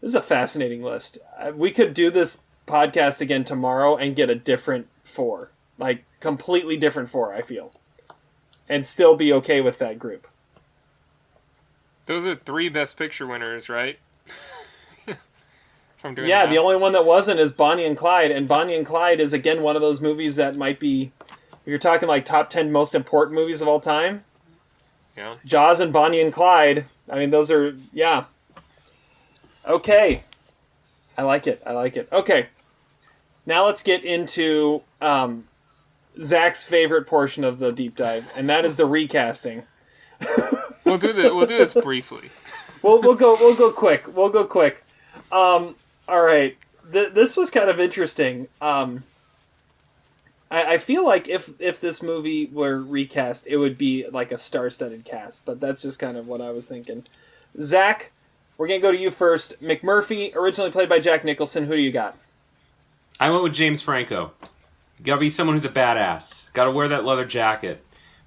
This is a fascinating list. We could do this podcast again tomorrow and get a different 4. Like, completely different 4, I feel. And still be okay with that group. Those are 3 Best Picture winners, right? from doing Yeah, that. the only one that wasn't is Bonnie and Clyde, and Bonnie and Clyde is again one of those movies that might be, if you're talking like top 10 most important movies of all time. Yeah. Jaws and Bonnie and Clyde. I mean, those are Okay, I like it. Okay, now let's get into Zach's favorite portion of the deep dive, and that is the recasting. We'll do this briefly. We'll go quick. All right. This was kind of interesting. I feel like if this movie were recast, it would be like a star-studded cast, but that's just kind of what I was thinking. Zach, we're going to go to you first. McMurphy, originally played by Jack Nicholson. Who do you got? I went with James Franco. Gotta be someone who's a badass. Gotta wear that leather jacket,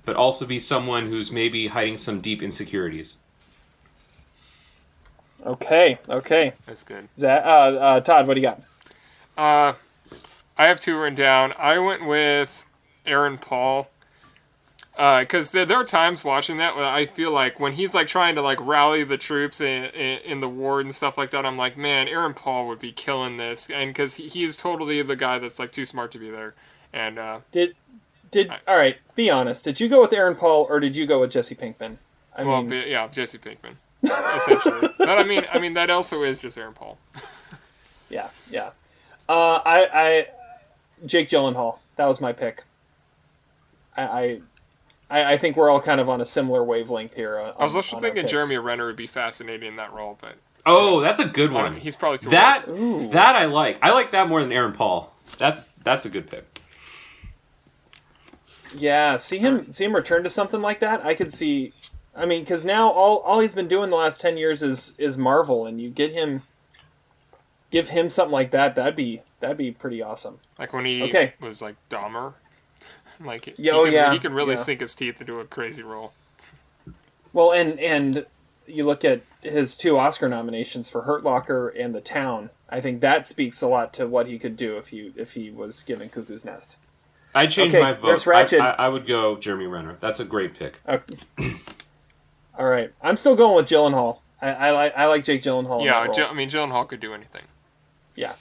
but also be someone who's maybe hiding some deep insecurities. Okay. That's good. Zach, Todd, what do you got? I have two written down. I went with Aaron Paul. Because there are times watching that when I feel like when he's like trying to like rally the troops in the ward and stuff like that, I'm like, man, Aaron Paul would be killing this, and because he is totally the guy that's like too smart to be there. And all right, be honest. Did you go with Aaron Paul or did you go with Jesse Pinkman? Jesse Pinkman, essentially. But I mean that also is just Aaron Paul. Yeah. Jake Gyllenhaal. That was my pick. I think we're all kind of on a similar wavelength here. I was also thinking Jeremy Renner would be fascinating in that role, but That's a good one. he's probably too that. old. That I like. I like that more than Aaron Paul. That's a good pick. Yeah, see him return to something like that. I could see. I mean, because now all he's been doing the last 10 years is Marvel, and you give him something like that. That'd be pretty awesome. Like when he was like Dahmer. Like he can really sink his teeth into a crazy role. Well, and you look at his 2 Oscar nominations for Hurt Locker and The Town. I think that speaks a lot to what he could do if he was given Cuckoo's Nest. I'd change my vote. Nurse Ratched. I would go Jeremy Renner. That's a great pick. Okay. All right, I'm still going with Gyllenhaal. I like Jake Gyllenhaal. Yeah, Gyllenhaal could do anything. Yeah.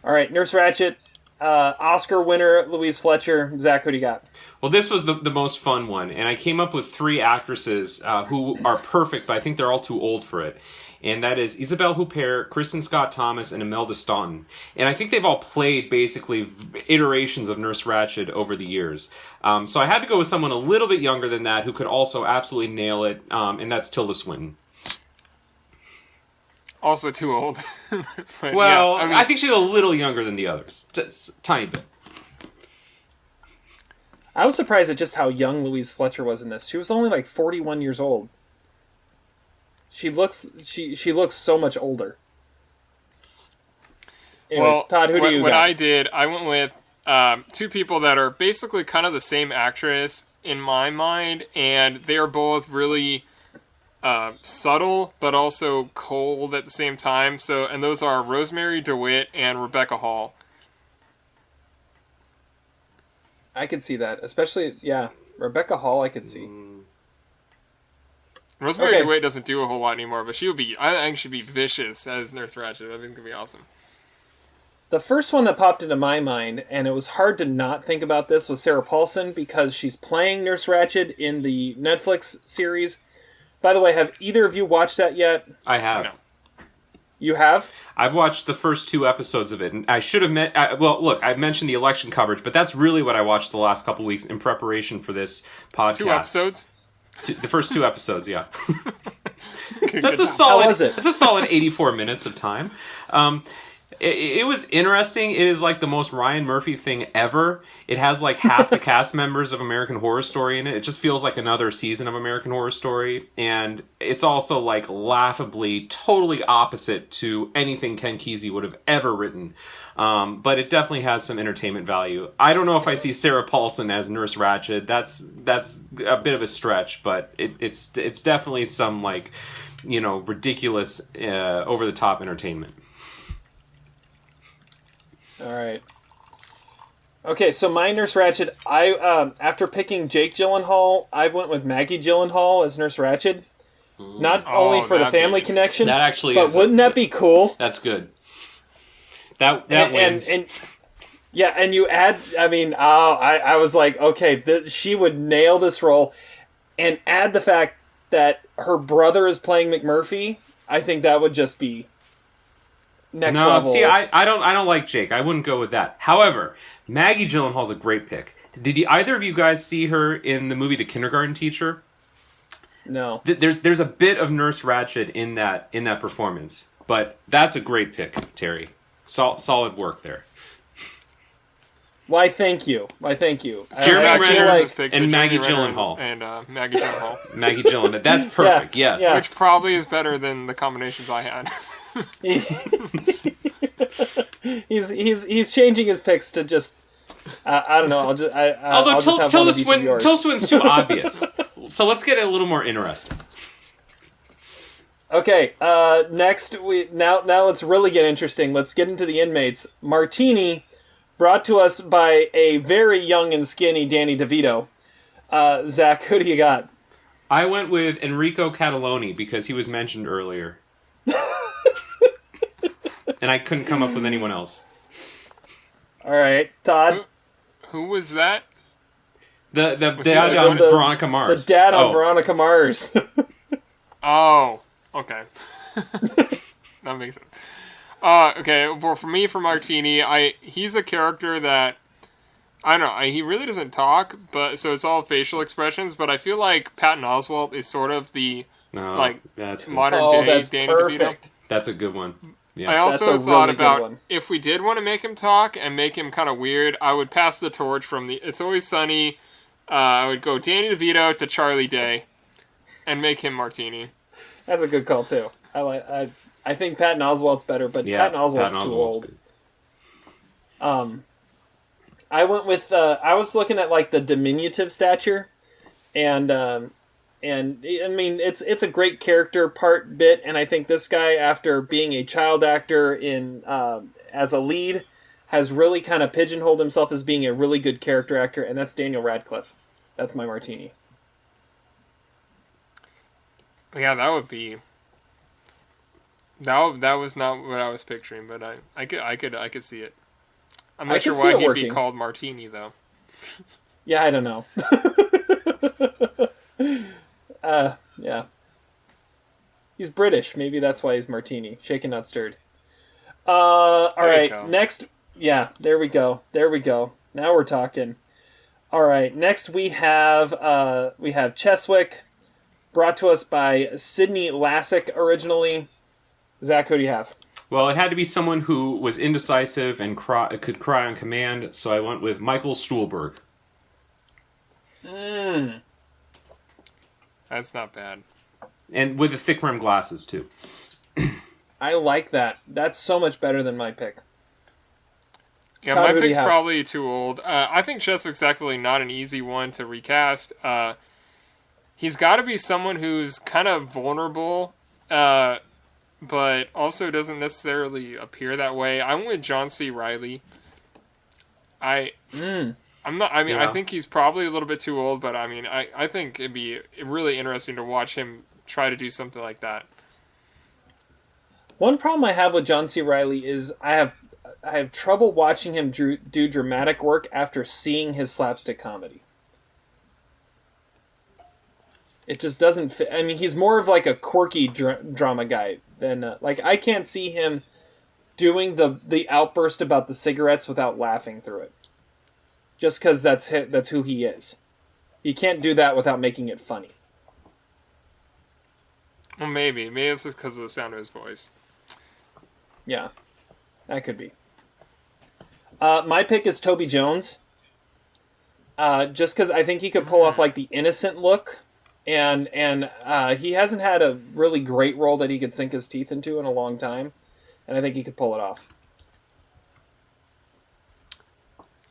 All right, Nurse Ratched. Oscar winner Louise Fletcher. Zach, who do you got? Well, this was the most fun one, and I came up with 3 actresses who are perfect, but I think they're all too old for it. And that is Isabelle Huppert, Kristen Scott Thomas, and Imelda Staunton. And I think they've all played basically iterations of Nurse Ratched over the years. So I had to go with someone a little bit younger than that who could also absolutely nail it, and that's Tilda Swinton. Also too old. But well, yeah, I think she's a little younger than the others. Just a tiny bit. I was surprised at just how young Louise Fletcher was in this. She was only like 41 years old. She looks so much older. Anyways, well, Todd, who do you got? What I went with 2 people that are basically kind of the same actress in my mind, and they are both really subtle but also cold at the same time. And those are Rosemary DeWitt and Rebecca Hall. I could see that, especially Rebecca Hall. I could see. Rosemary DeWitt doesn't do a whole lot anymore, but I think she'd be vicious as Nurse Ratched. I think it'd be awesome. The first one that popped into my mind, and it was hard to not think about this, was Sarah Paulson, because she's playing Nurse Ratched in the Netflix series. By the way, have either of you watched that yet? I have. No. You have? I've watched the first 2 episodes of it, and I should have look, I mentioned the election coverage, but that's really what I watched the last couple weeks in preparation for this podcast. 2 episodes? The first 2 episodes, yeah. That's a solid. How was it? That's a solid 84 minutes of time. It was interesting. It is like the most Ryan Murphy thing ever. It has like half the cast members of American Horror Story in it. It just feels like another season of American Horror Story. And it's also like laughably totally opposite to anything Ken Kesey would have ever written. But it definitely has some entertainment value. I don't know if I see Sarah Paulson as Nurse Ratched. That's a bit of a stretch, but it's definitely some like, ridiculous over the top entertainment. All right. Okay, so my Nurse Ratched, I after picking Jake Gyllenhaal, I went with Maggie Gyllenhaal as Nurse Ratched. Not only for the family connection, that actually but wouldn't that be cool? That's good. That wins. And yeah, and you add, I mean, I was like, okay, she would nail this role, and add the fact that her brother is playing McMurphy. I think that would just be next level. See, I don't like Jake. I wouldn't go with that. However, Maggie Gyllenhaal's a great pick. Did either of you guys see her in the movie The Kindergarten Teacher? No. There's a bit of Nurse Ratched in that performance, but that's a great pick, Terry. Solid work there. Why, thank you. Jeremy Renner and Maggie Renner Gyllenhaal. And Maggie Gyllenhaal. Maggie Gyllenhaal. That's perfect, yes. Yeah. Which probably is better than the combinations I had. He's changing his picks to just I don't know. I'll just have one of each of yours. Tilda Swinton's too obvious. So let's get it a little more interesting. Okay, next now let's really get interesting. Let's get into the inmates. Martini, brought to us by a very young and skinny Danny DeVito. Zach, who do you got? I went with Enrico Cataloni because he was mentioned earlier. And I couldn't come up with anyone else. All right, Todd. Who was that? The dad on Veronica Mars. The dad on Veronica Mars. Oh, okay. That makes sense. Okay, well, for me, for Martini, he's a character that, I don't know, he really doesn't talk, but so it's all facial expressions, but I feel like Patton Oswalt is sort of the, modern day Danny DeVito. That's a good one. Yeah. I also thought about, if we did want to make him talk and make him kind of weird, I would pass the torch from the It's Always Sunny. I would go Danny DeVito to Charlie Day and make him Martini. That's a good call, too. I think Patton Oswalt's better, but Patton Oswalt's too old. Good. I went with I was looking at like the diminutive stature, and I mean it's a great character bit, and I think this guy, after being a child actor in as a lead, has really kind of pigeonholed himself as being a really good character actor, and that's Daniel Radcliffe. That's my Martini. Yeah, that would be. That was not what I was picturing, but I could see it. I'm not sure why he'd be called Martini though. Yeah, I don't know. Yeah. He's British. Maybe that's why he's Martini. Shaken, not stirred. All right. Next. Yeah, there we go. Now we're talking. All right. Next we have Cheswick, brought to us by Sidney Lassick originally. Zach, who do you have? Well, it had to be someone who was indecisive and could cry on command, so I went with Michael Stuhlbarg. That's not bad. And with the thick rimmed glasses, too. I like that. That's so much better than my pick. Yeah, Todd, my pick's probably too old. I think Cheswick's actually not an easy one to recast. He's got to be someone who's kind of vulnerable, but also doesn't necessarily appear that way. I went with John C. Reilly. I'm not. I mean, I think he's probably a little bit too old, but I mean, I think it'd be really interesting to watch him try to do something like that. One problem I have with John C. Reilly is I have trouble watching him do dramatic work after seeing his slapstick comedy. It just doesn't fit. I mean, he's more of like a quirky drama guy than like I can't see him doing the outburst about the cigarettes without laughing through it. Just because that's who he is. He can't do that without making it funny. Well, maybe it's just because of the sound of his voice. Yeah, that could be. My pick is Toby Jones. Just because I think he could pull off like the innocent look. And he hasn't had a really great role that he could sink his teeth into in a long time. And I think he could pull it off.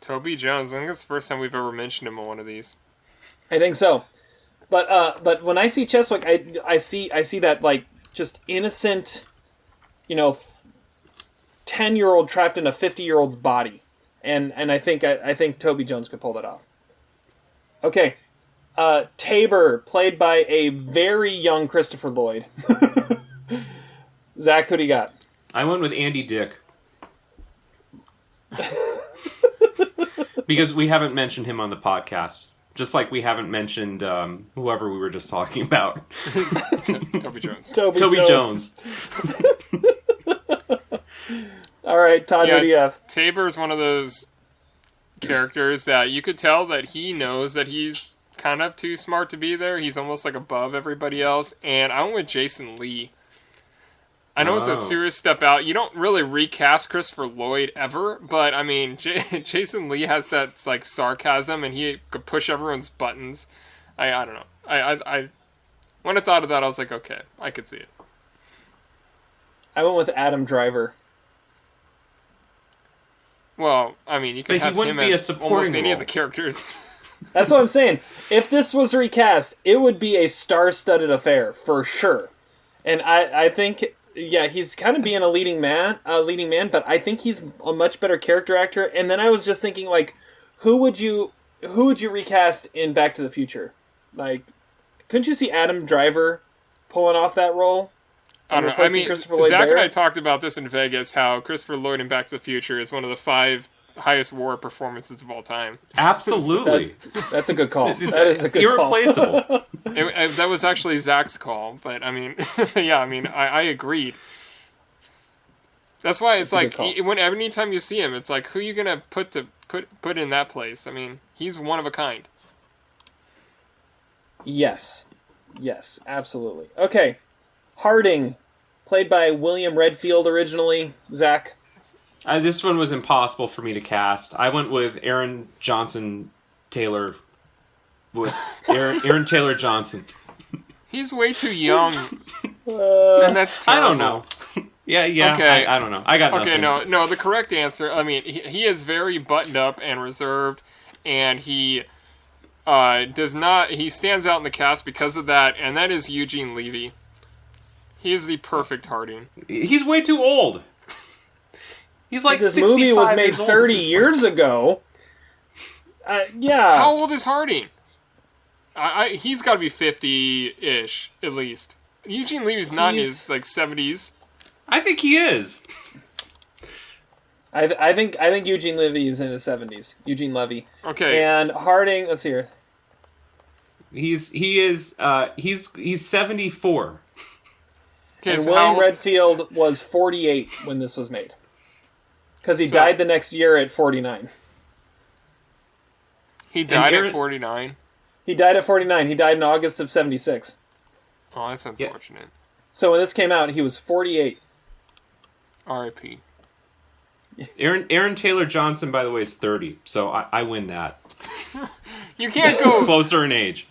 Toby Jones, I think it's the first time we've ever mentioned him on one of these. I think so. But when I see Cheswick, I see that like just innocent, 10-year-old trapped in a 50-year-old's body. And I think Toby Jones could pull that off. Okay. Tabor, played by a very young Christopher Lloyd. Zach, who do you got? I went with Andy Dick. Because we haven't mentioned him on the podcast. Just like we haven't mentioned whoever we were just talking about. Toby Jones. Toby Jones. All right, Todd, what do you have? Tabor's one of those characters that you could tell that he knows that he's kind of too smart to be there. He's almost like above everybody else. And I went with Jason Lee. I know it's a serious step out. You don't really recast Christopher Lloyd ever, but I mean, Jason Lee has that like sarcasm, and he could push everyone's buttons. I don't know. I when I thought of that, I was like, okay, I could see it. I went with Adam Driver. Well, I mean, you could have him as almost any of the characters. That's what I'm saying. If this was recast, it would be a star-studded affair for sure. And I think. Yeah, he's kind of being a leading man, but I think he's a much better character actor. And then I was just thinking, like, who would you recast in Back to the Future? Like, couldn't you see Adam Driver pulling off that role? I don't know. I mean, Zach and I talked about this in Vegas, how Christopher Lloyd in Back to the Future is one of the 5 highest war performances of all time. Absolutely. That's a good call. That is a good irreplaceable. call. That was actually Zach's call, but I mean, yeah, I mean, I agreed. That's why it's like, anytime you see him, it's like, who are you gonna put in that place? I mean, he's one of a kind. Yes, absolutely. Okay, Harding, played by William Redfield originally. Zach? This one was impossible for me to cast. I went with Aaron Taylor Johnson. He's way too young. And that's terrible. I don't know. Yeah. Okay. I don't know. I got nothing. Okay, no. The correct answer, I mean, he is very buttoned up and reserved, and he he stands out in the cast because of that, and that is Eugene Levy. He is the perfect Harding. He's way too old. He's like this movie was made 30 years ago. Yeah. How old is Harding? He's got to be 50-ish at least. Eugene Levy's not in his like 70s. I think he is. I think Eugene Levy is in his 70s. Eugene Levy. Okay. And Harding, let's see here. He's 74. Okay, and William Redfield was 48 when this was made. Because he died the next year at 49. He died at 49? He died at 49. He died in August of 76. Oh, that's unfortunate. Yeah. So when this came out, he was 48. R.I.P. Aaron Taylor Johnson, by the way, is 30. So I win that. You can't go closer in age.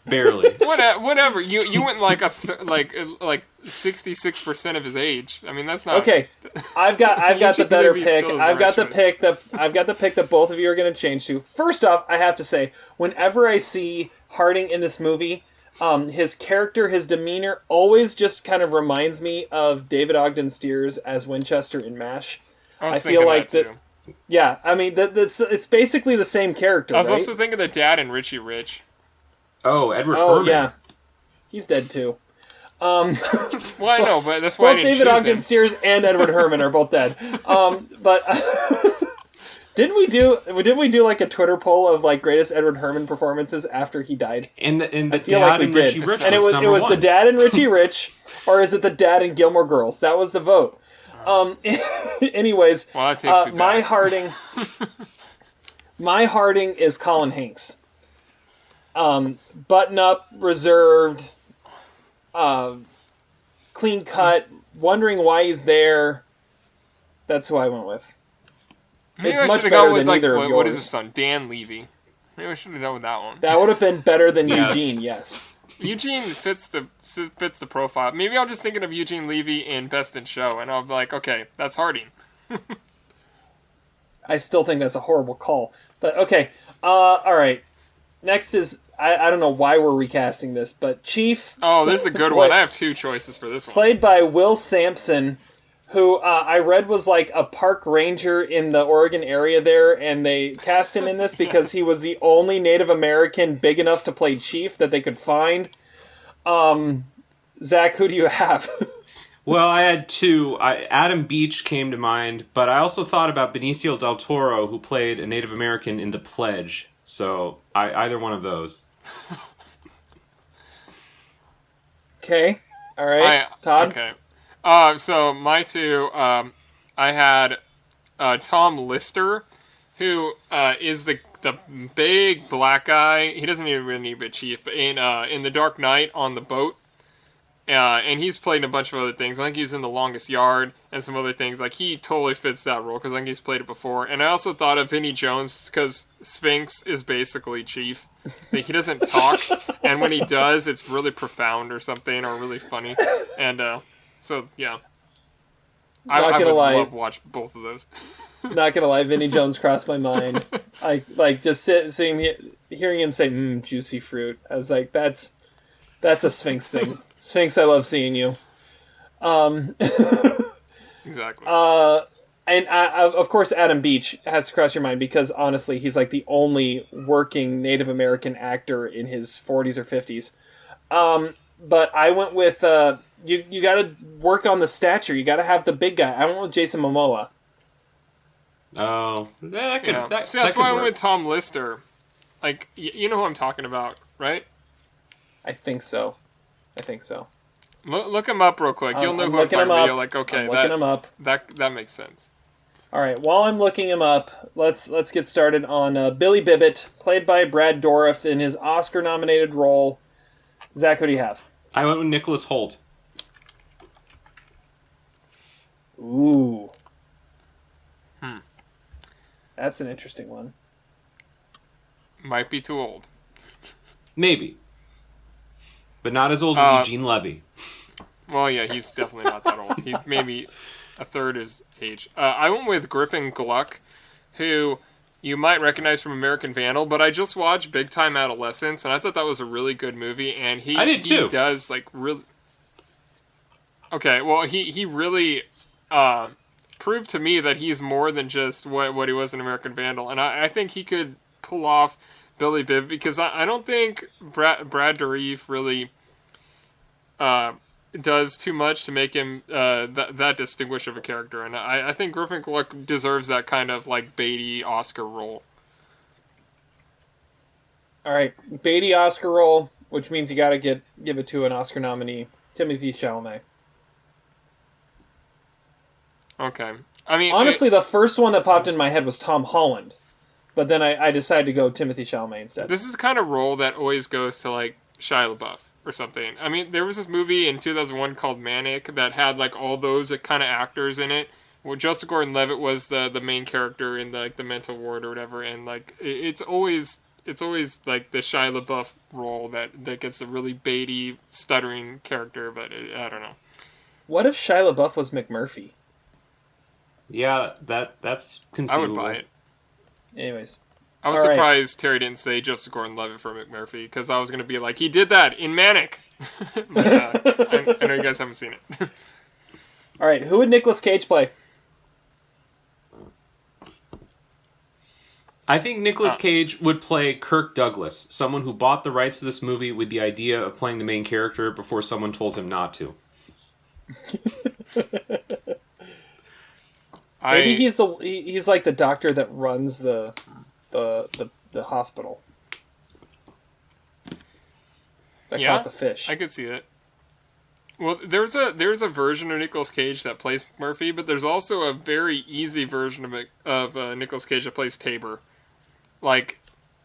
Barely. Whatever. You went like 66% of his age. I mean, that's not okay. I've got the better pick. I've got the pick that both of you are going to change to. First off, I have to say, whenever I see Harding in this movie, his character, his demeanor, always just kind of reminds me of David Ogden Stiers as Winchester in MASH. I feel like that. Too. Yeah, I mean, it's basically the same character. I was also thinking the dad in Richie Rich. Oh, Edward Herman. Yeah, he's dead too. Well, I know, but that's why both David Ogden Stiers and Edward Herman are both dead. But didn't we do like a Twitter poll of like greatest Edward Herman performances after he died? And the I feel like we did. Richie Rich and it was the dad in Richie Rich, or is it the dad in Gilmore Girls? That was the vote. Anyways, well, that takes me back. My Harding is Colin Hanks. Button up, reserved, clean cut, wondering why he's there. That's who I went with. Maybe it's I much should better go with than like either of yours. what is his son, Dan Levy. Maybe I should have done with that one. That would have been better than Eugene. Yes. Eugene fits the profile. Maybe I'm just thinking of Eugene Levy in Best in Show, and I'll be like, okay, that's Harding. I still think that's a horrible call, but okay. All right. Next is I don't know why we're recasting this, but Chief. Oh, this is a good one. I have 2 choices for this one. Played by Will Sampson, who I read was like a park ranger in the Oregon area there, and they cast him in this because he was the only Native American big enough to play Chief that they could find. Zach, who do you have? Well, I had two. Adam Beach came to mind, but I also thought about Benicio del Toro, who played a Native American in The Pledge. So either one of those. Okay. All right. Todd? Okay. So my two, I had Tom Lister, who is the big black guy. He doesn't even really need to be a chief, but in The Dark Knight on the boat. And he's played in a bunch of other things. I think he's in The Longest Yard and some other things. Like, he totally fits that role because I think he's played it before. And I also thought of Vinnie Jones because Sphinx is basically Chief. Like, he doesn't talk, and when he does, it's really profound or something, or really funny. And so, yeah. I would love to watch both of those. Not gonna lie, Vinnie Jones crossed my mind. I like just hearing him say juicy fruit. I was like, that's a Sphinx thing. Sphinx, I love seeing you. Exactly. And of course, Adam Beach has to cross your mind because honestly, he's like the only working Native American actor in his 40s or 50s. But I went with you got to work on the stature. You got to have the big guy. I went with Jason Momoa. Oh, that could. Yeah. That, See, that's that could why I work. went with Tom Lister. Like, you know who I'm talking about, right? I think so. Look him up real quick. You'll know I'm who I'm looking talking him about. up. You're like, okay, I'm looking him up. That makes sense. All right, while I'm looking him up, let's get started on Billy Bibbitt, played by Brad Dourif in his Oscar-nominated role. Zach, who do you have? I went with Nicholas Hoult. Ooh. That's an interesting one. Might be too old. Maybe. But not as old as Eugene Levy. Well, yeah, he's definitely not that old. He's maybe a third his age. I went with Griffin Gluck, who you might recognize from American Vandal, but I just watched Big Time Adolescence, and I thought that was a really good movie, and I did too. He does, like, really... Okay, well, he really proved to me that he's more than just what he was in American Vandal, and I think he could pull off Billy Bibb, because I don't think Brad Dourif really does too much to make him that distinguished of a character, and I think Griffin Gluck deserves that kind of like Beatty Oscar role. All right, Beatty Oscar role, which means you got to give it to an Oscar nominee, Timothée Chalamet. Okay, I mean, honestly, the first one that popped in my head was Tom Holland, but then I decided to go Timothée Chalamet instead. This is the kind of role that always goes to like Shia LaBeouf or something. I mean, there was this movie in 2001 called Manic that had like all those kind of actors in it. Well, Joseph Gordon-Levitt was the main character in the mental ward or whatever, and like it's always like the Shia LaBeouf role that gets a really Beatty, stuttering character. But I don't know. What if Shia LaBeouf was McMurphy? Yeah, that's conceivable. I would buy it. Anyways. I was surprised Terry didn't say Joseph Gordon-Levitt for McMurphy, because I was going to be like, he did that in Manic. But, I know you guys haven't seen it. All right, who would Nicolas Cage play? I think Nicolas Cage would play Kirk Douglas, someone who bought the rights to this movie with the idea of playing the main character before someone told him not to. Maybe he's like the doctor that runs the hospital that caught the fish. I could see it. Well, there's a version of Nicolas Cage that plays Murphy, but there's also a very easy version of Nicolas Cage that plays Tabor. Like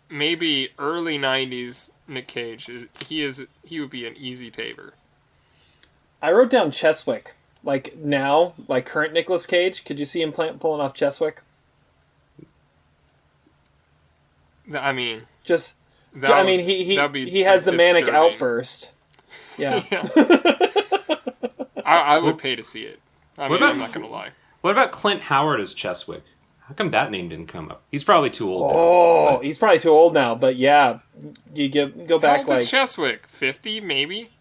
maybe early '90s Nick Cage. He would be an easy Tabor. I wrote down Cheswick. Like now, like current Nicolas Cage. Could you see him pulling off Cheswick? I mean, he has the manic outburst. Yeah. I would pay to see it. I'm not gonna lie. What about Clint Howard as Cheswick? How come that name didn't come up? He's probably too old. Oh, he's probably too old now. But yeah, you go back. How old is Cheswick? 50, maybe.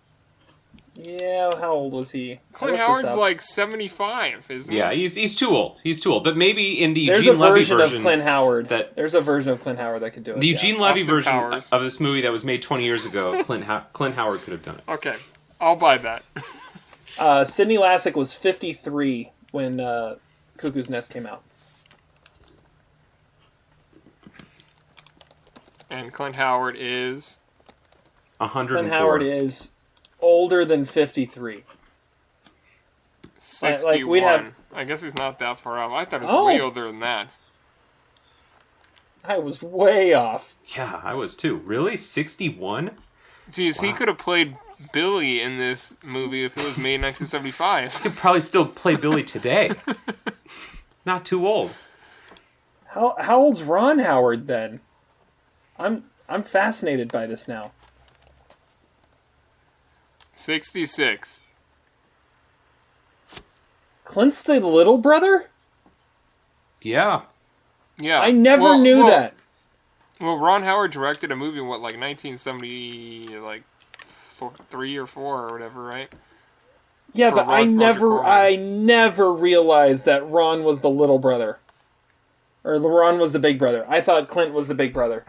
Yeah, how old was he? Clint Howard's like 75, isn't he? Yeah, he's too old. He's too old. But maybe in the Eugene Levy version of Clint Howard. There's a version of Clint Howard that could do it. The Eugene Levy version of this movie that was made 20 years ago, Clint Howard could have done it. Okay, I'll buy that. Sidney Lassick was 53 when Cuckoo's Nest came out. And Clint Howard is 104. Clint Howard is older than 53. 61. we'd have... I guess he's not that far off. I thought he was way older than that. I was way off. Yeah, I was too. Really? 61? Jeez, he could have played Billy in this movie if it was made in 1975. He could probably still play Billy today. Not too old. How old's Ron Howard then? I'm fascinated by this now. 66. Clint's the little brother? Yeah. Yeah. I never knew that. Well, Ron Howard directed a movie in 1970, 3 or 4 or whatever, right? Yeah, For but Roger I never realized that Ron was the little brother. Or Ron was the big brother. I thought Clint was the big brother.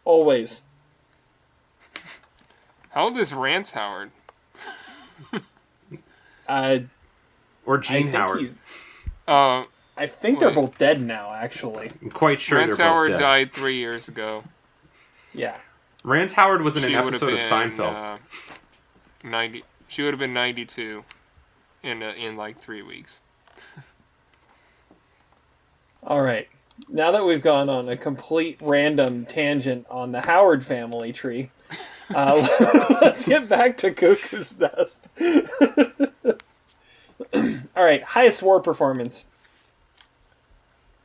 Always. How old is Rance Howard? Or Gene Howard. I think they're both dead now, actually. I'm quite sure Rance they're both Howard dead. died 3 years ago. Yeah. Rance Howard was in an She would have episode of been, Seinfeld. 90. She would have been 92 in like 3 weeks. All right. Now that we've gone on a complete random tangent on the Howard family tree, let's get back to Cuckoo's Nest. All right. Highest war performance.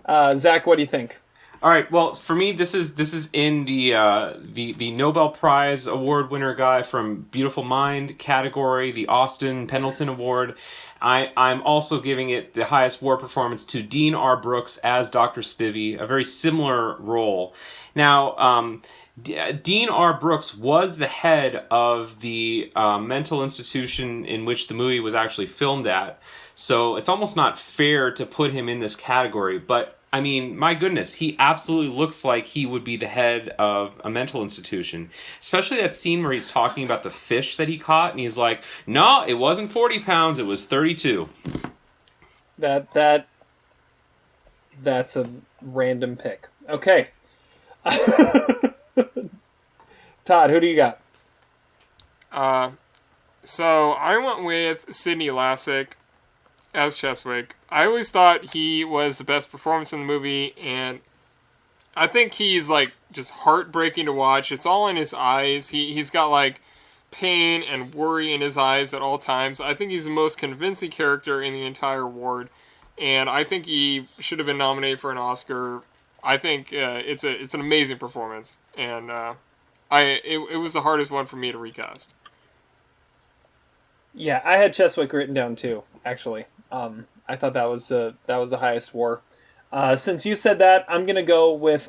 Zach, what do you think? All right. Well, for me, this is in the Nobel Prize award winner guy from Beautiful Mind category, the Austin Pendleton Award. I'm also giving it the highest war performance to Dean R. Brooks as Dr. Spivey, a very similar role. Now, Dean R. Brooks was the head of the mental institution in which the movie was actually filmed at, so it's almost not fair to put him in this category, but I mean, my goodness, he absolutely looks like he would be the head of a mental institution. Especially that scene where he's talking about the fish that he caught, and he's like, no, it wasn't 40 pounds, it was 32. That's a random pick. Okay. Todd, who do you got? So I went with Sidney Lassick as Cheswick. I always thought he was the best performance in the movie, and I think he's just heartbreaking to watch. It's all in his eyes. He's got pain and worry in his eyes at all times. I think he's the most convincing character in the entire award, and I think he should have been nominated for an Oscar. I think it's an amazing performance, and it was the hardest one for me to recast. Yeah, I had Cheswick written down too, actually. I thought that was the highest war. Since you said that, I'm gonna go with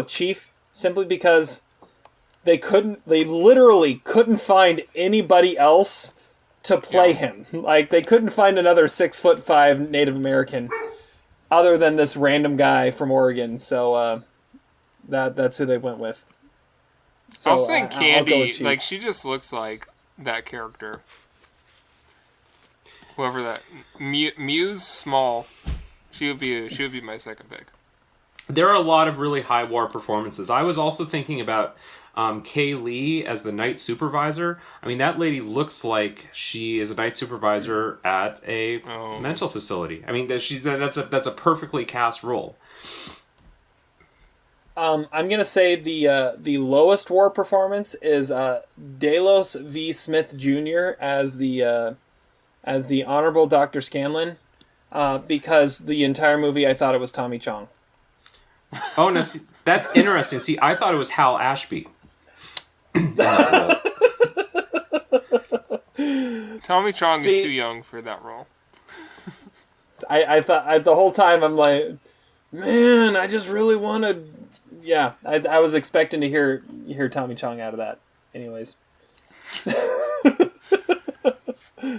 Chief, simply because they literally couldn't find anybody else to play him. They couldn't find another 6'5" Native American other than this random guy from Oregon. So that's who they went with. So, I was saying Candy, Chief. she just looks like that character. Whoever that Muse Small, she would be my second pick. There are a lot of really high war performances. I was also thinking about Kay Lee as the night supervisor. I mean, that lady looks like she is a night supervisor at a mental facility. I mean, that's a perfectly cast role. I'm gonna say the lowest war performance is Delos V. Smith Jr. as the Honorable Dr. Scanlon, because the entire movie I thought it was Tommy Chong. Oh, no, see, that's interesting. See, I thought it was Hal Ashby. Tommy Chong is too young for that role. I thought the whole time I'm like, man, I just really want to. Yeah, I was expecting to hear Tommy Chong out of that. Anyways,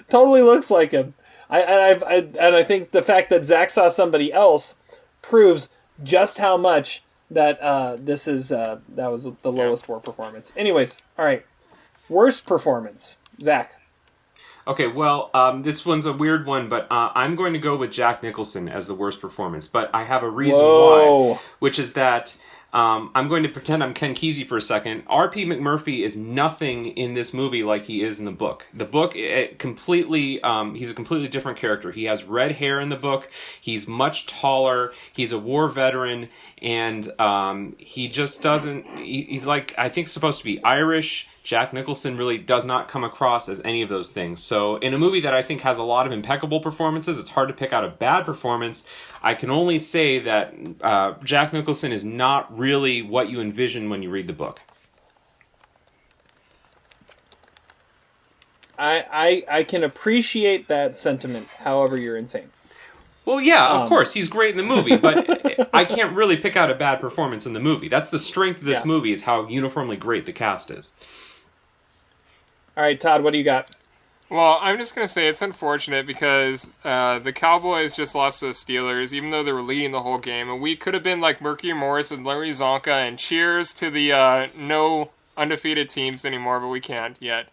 totally looks like him. I think the fact that Zach saw somebody else proves just how much that that was the lowest war performance. Anyways, all right, worst performance, Zach. Okay, well, this one's a weird one, but I'm going to go with Jack Nicholson as the worst performance. But I have a reason why, which is that I'm going to pretend I'm Ken Kesey for a second. R.P. McMurphy is nothing in this movie like he is in the book. The book, he's a completely different character. He has red hair in the book. He's much taller. He's a war veteran. And he just doesn't... He's like, I think, supposed to be Irish. Jack Nicholson really does not come across as any of those things. So in a movie that I think has a lot of impeccable performances, it's hard to pick out a bad performance. I can only say that Jack Nicholson is not really what you envision when you read the book. I can appreciate that sentiment, however you're insane. Well, yeah, of course, he's great in the movie, but I can't really pick out a bad performance in the movie. That's the strength of this movie, is how uniformly great the cast is. All right, Todd, what do you got? Well, I'm just going to say it's unfortunate because the Cowboys just lost to the Steelers, even though they were leading the whole game. And we could have been like Mercury Morris and Larry Zonka and cheers to the no undefeated teams anymore, but we can't yet.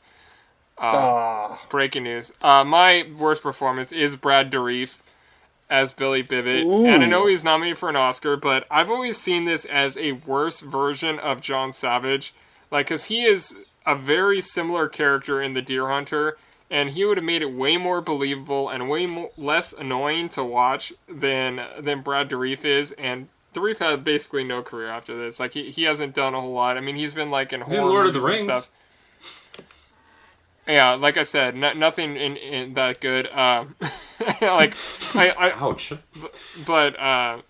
Breaking news. My worst performance is Brad Dourif as Billy Bibbitt. Ooh. And I know he's nominated for an Oscar, but I've always seen this as a worse version of John Savage. Like, because he is a very similar character in The Deer Hunter, and he would have made it way more believable and way less annoying to watch than Brad Dourif is. And Dourif had basically no career after this. Like, he hasn't done a whole lot. I mean, he's been like in horror Lord of the movies and Rings stuff. Yeah, like I said, nothing in that good. Like, ouch. But I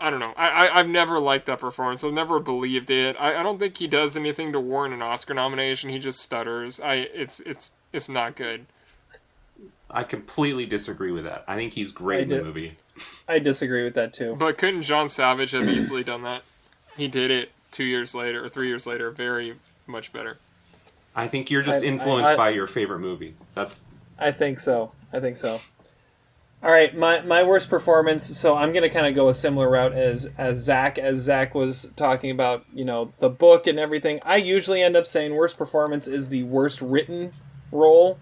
don't know. I've never liked that performance. I've never believed it. I don't think he does anything to warrant an Oscar nomination. He just stutters. It's not good. I completely disagree with that. I think he's great in the movie. I disagree with that too. But couldn't John Savage have easily done that? He did it 2 years later or 3 years later, very much better. I think you're just influenced by your favorite movie. I think so. All right, my worst performance. So I'm gonna kind of go a similar route as Zach. As Zach was talking about, the book and everything. I usually end up saying worst performance is the worst written role,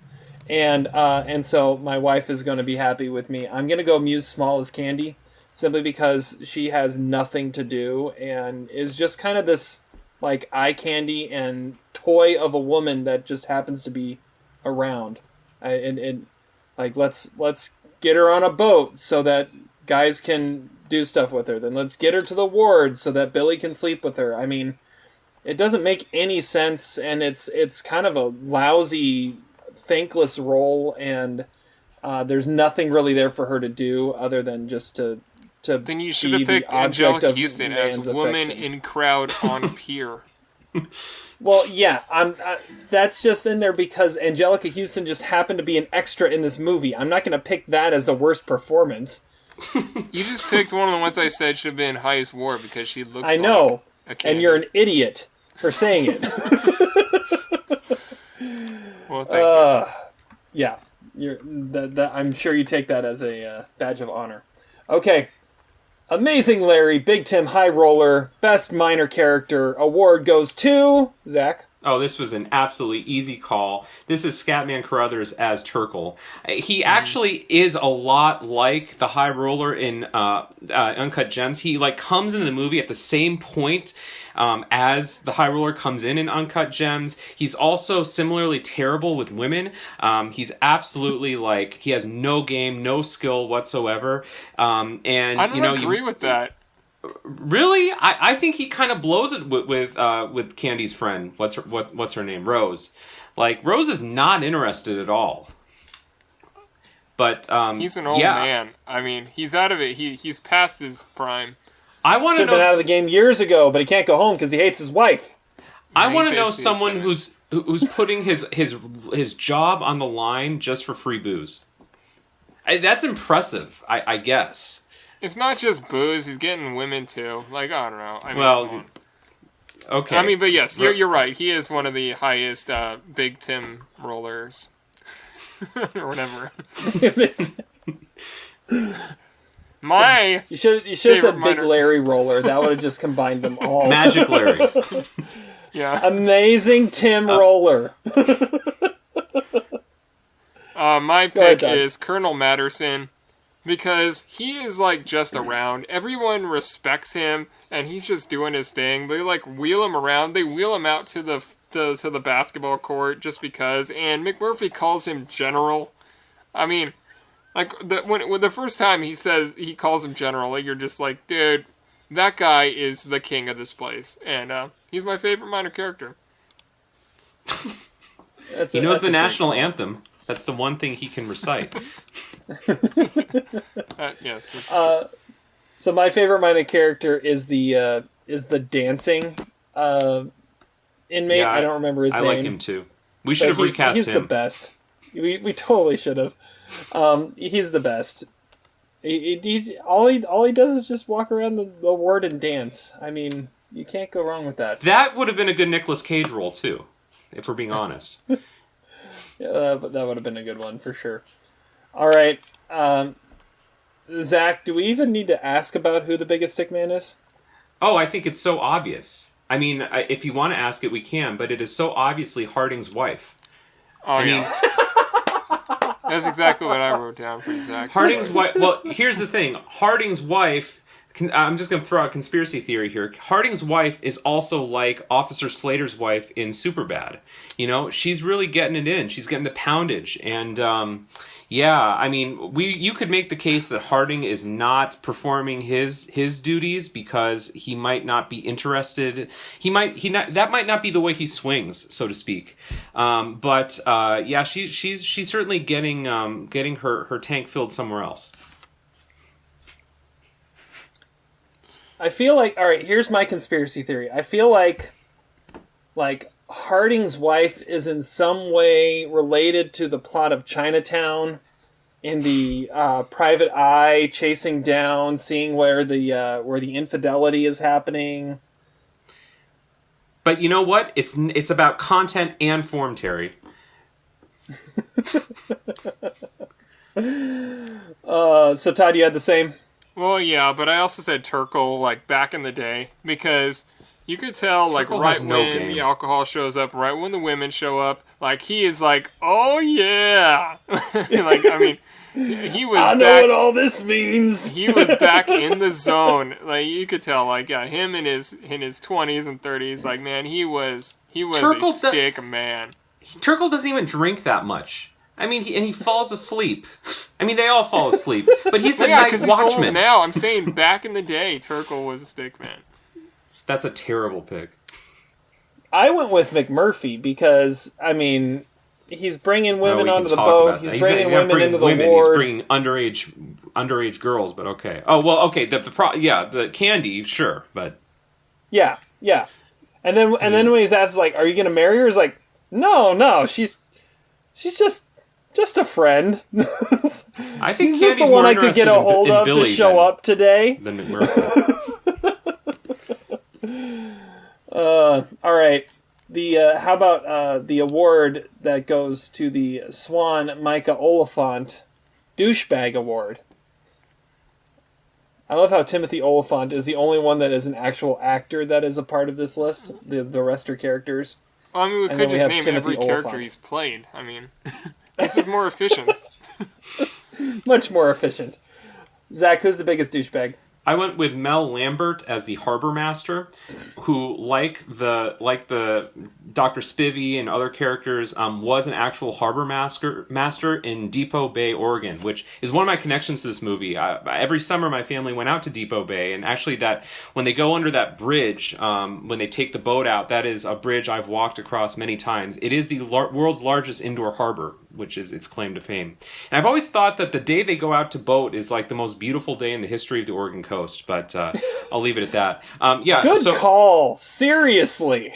and so my wife is going to be happy with me. I'm gonna go Muse Small as Candy, simply because she has nothing to do and is just kind of this like eye candy and toy of a woman that just happens to be around. Like let's get her on a boat so that guys can do stuff with her. Then let's get her to the ward so that Billy can sleep with her. I mean, it doesn't make any sense, and it's kind of a lousy, thankless role, and there's nothing really there for her to do other than just to then you should have picked Angelica Houston as woman in crowd on pier. Well, yeah, that's just in there because Angelica Houston just happened to be an extra in this movie. I'm not going to pick that as the worst performance. You just picked one of the ones I said should have been highest war because she looks I know, like a candy. And you're an idiot for saying it. Well, thank you. Yeah, I'm sure you take that as a badge of honor. Okay. Amazing Larry, Big Tim High Roller, Best Minor Character award goes to Zach. Oh, this was an absolutely easy call. This is Scatman Carruthers as Turkle. He actually is a lot like the High Roller in Uncut Gems. He comes into the movie at the same point as the High Roller comes in Uncut Gems. He's also similarly terrible with women. He's absolutely he has no game, no skill whatsoever. And I don't agree with that. Really, I think he kind of blows it with Candy's friend. What's her name? Rose. Rose is not interested at all. But he's an old man. I mean, he's out of it. He's past his prime. I want to know. Been out of the game years ago, but he can't go home because he hates his wife. I want to know someone who's putting his job on the line just for free booze. That's impressive, I guess. It's not just booze; he's getting women too. I don't know. I mean, okay. I mean, but yes, you're right. He is one of the highest Big Tim rollers, or whatever. You should have said Big Larry Roller. That would have just combined them all. Magic Larry. Yeah. Amazing Tim Roller. My Go ahead, pick Todd. is Colonel Matterson because he is like just around. Everyone respects him, and he's just doing his thing. They like wheel him around. They wheel him out to the basketball court just because. And McMurphy calls him General. I mean, like when the first time he calls him General, like you're just like, dude, that guy is the king of this place, and he's my favorite minor character. He knows the national anthem. That's the one thing he can recite. Yes. This is true. So my favorite minor character is the dancing inmate. Yeah, I don't remember his name. I like him too. We should have But recast he's him. the best. We totally should have. He's the best. All he does is just walk around the ward and dance. I mean, you can't go wrong with that. That would have been a good Nicolas Cage role too, if we're being honest. But that would have been a good one for sure. All right, Zach, do we even need to ask about who the biggest stick man is? Oh, I think it's so obvious. I mean, if you want to ask it, we can, but it is so obviously Harding's wife. Oh, yeah. That's exactly what I wrote down for Zach. Harding's wife. Well, here's the thing. Harding's wife. I'm just going to throw out a conspiracy theory here. Harding's wife is also like Officer Slater's wife in Superbad. You know, she's really getting it in. She's getting the poundage, and yeah, I mean, you could make the case that Harding is not performing his duties because he might not be interested. That might not be the way he swings, so to speak. But yeah, she's certainly getting her tank filled somewhere else. I feel like, all right, here's my conspiracy theory. I feel like Harding's wife is in some way related to the plot of Chinatown in the private eye chasing down, seeing where the infidelity is happening. But you know what? It's about content and form, Terry. So Todd, you had the same? Well, yeah, but I also said Turkle, like, back in the day, because you could tell, like, Turkle right has no when game. the alcohol shows up, right when the women show up, like, he is like, oh, yeah! Like, I mean, he was I know back, what all this means! he was back in the zone. Like, you could tell, like, yeah, him in his 20s and 30s, like, man, he was Turkle a stick man. Turkle doesn't even drink that much. I mean, he falls asleep. I mean, they all fall asleep. But he's the Yeah, night because he's old watchman. now. I'm saying back in the day, Turkle was a stick man. That's a terrible pick. I went with McMurphy because, I mean, he's bringing women we can onto the talk boat. about He's that. bringing not women into the women. ward. He's bringing underage girls, but okay. Oh, well, okay. The candy, sure, but Yeah. And then when he's asked, like, "Are you going to marry her?" He's like, "No, she's just a friend." I think He's just Candy's the more one I could get interested a hold in of to Billy show up today. than McMurphy. All right. How about the award that goes to the Swan Micah Oliphant douchebag award? I love how Timothy Oliphant is the only one that is an actual actor that is a part of this list. The rest are characters. Well, I mean, we And could then we just have name Timothy every character Oliphant. he's played. I mean, this is more efficient. Much more efficient. Zach, who's the biggest douchebag? I went with Mel Lambert as the harbor master, who, like the Dr. Spivey and other characters, was an actual harbor master in Depot Bay, Oregon, which is one of my connections to this movie. Every summer, my family went out to Depot Bay, and actually, that when they go under that bridge, when they take the boat out, that is a bridge I've walked across many times. It is the world's largest indoor harbor, which is its claim to fame. And I've always thought that the day they go out to boat is like the most beautiful day in the history of the Oregon coast, but I'll leave it at that. Good call. Seriously.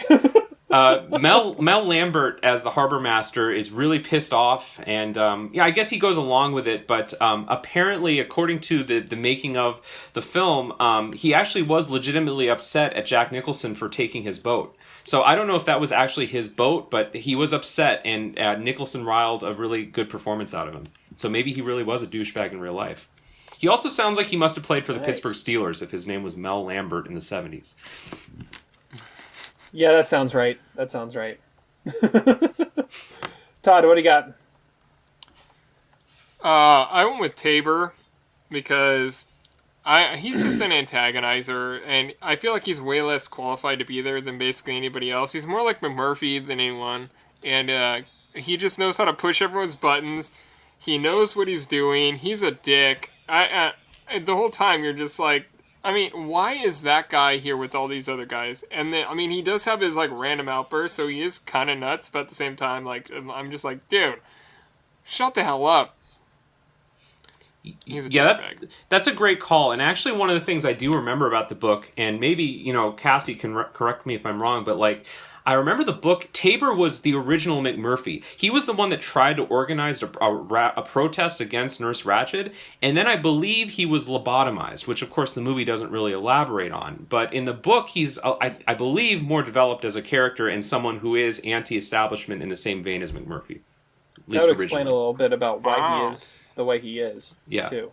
Mel Lambert as the harbor master is really pissed off, and I guess he goes along with it, but apparently, according to the making of the film, he actually was legitimately upset at Jack Nicholson for taking his boat. So I don't know if that was actually his boat, but he was upset, and Nicholson riled a really good performance out of him. So maybe he really was a douchebag in real life. He also sounds like he must have played for the Pittsburgh Steelers if his name was Mel Lambert in the 70s. Yeah, that sounds right. Todd, what do you got? I went with Tabor because he's just an antagonizer, and I feel like he's way less qualified to be there than basically anybody else. He's more like McMurphy than anyone, and he just knows how to push everyone's buttons. He knows what he's doing. He's a dick. The whole time you're just like, I mean, why is that guy here with all these other guys? And then, I mean, he does have his, like, random outbursts, so he is kind of nuts, but at the same time, like, I'm just like, dude, shut the hell up. He's a douchebag. That's a great call. And actually, one of the things I do remember about the book, and maybe, Cassie can correct me if I'm wrong, but, like, I remember the book, Tabor was the original McMurphy. He was the one that tried to organize a protest against Nurse Ratched, and then I believe he was lobotomized, which of course the movie doesn't really elaborate on. But in the book, he's, I believe, more developed as a character and someone who is anti-establishment in the same vein as McMurphy. That would explain a little bit about why he is the way he is, too.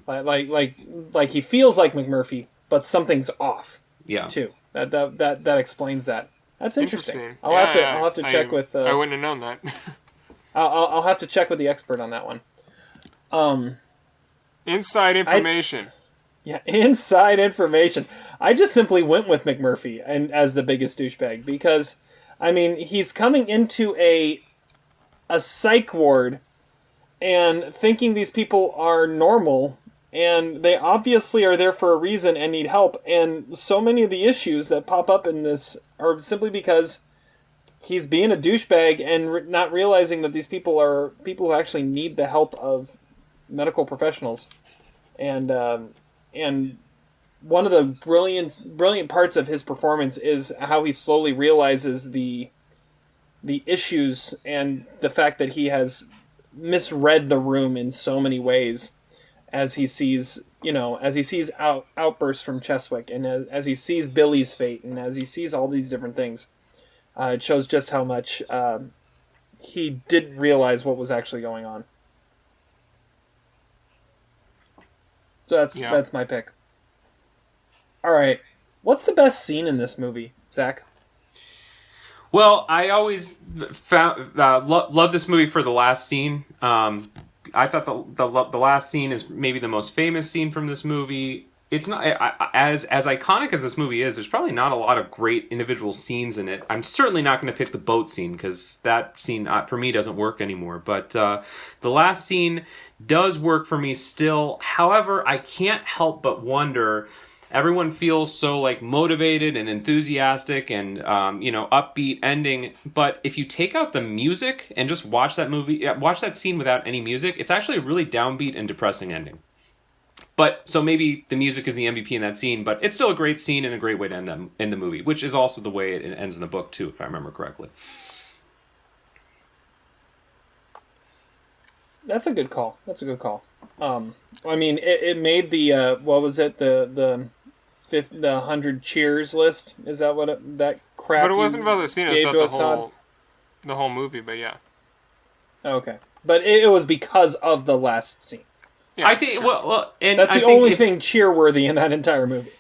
Like he feels like McMurphy, but something's off, too. That explains that. That's interesting. I'll have to check with. I wouldn't have known that. I'll have to check with the expert on that one. Inside information. Inside information. I just simply went with McMurphy and as the biggest douchebag because, I mean, he's coming into a psych ward and thinking these people are normal. And they obviously are there for a reason and need help. And so many of the issues that pop up in this are simply because he's being a douchebag and not realizing that these people are people who actually need the help of medical professionals. And one of the brilliant parts of his performance is how he slowly realizes the issues and the fact that he has misread the room in so many ways. As he sees, outbursts from Cheswick, and as he sees Billy's fate, and as he sees all these different things, it shows just how much he didn't realize what was actually going on. So that's my pick. All right, what's the best scene in this movie, Zach? Well, I always love this movie for the last scene. I thought the last scene is maybe the most famous scene from this movie. It's not as iconic as this movie is. There's probably not a lot of great individual scenes in it. I'm certainly not going to pick the boat scene because that scene for me doesn't work anymore. But the last scene does work for me still. However, I can't help but wonder. Everyone feels so like motivated and enthusiastic and upbeat ending. But if you take out the music and just watch that scene without any music, it's actually a really downbeat and depressing ending. But so maybe the music is the MVP in that scene, but it's still a great scene and a great way to end the movie, which is also the way it ends in the book too, if I remember correctly. That's a good call. I mean, it made the what was it the 100 cheers list? Is that what that crap? But it wasn't about the scene. It was about the whole movie. But yeah. Okay, but it was because of the last scene. Yeah, I think sure. well, and that's the only thing cheer-worthy in that entire movie.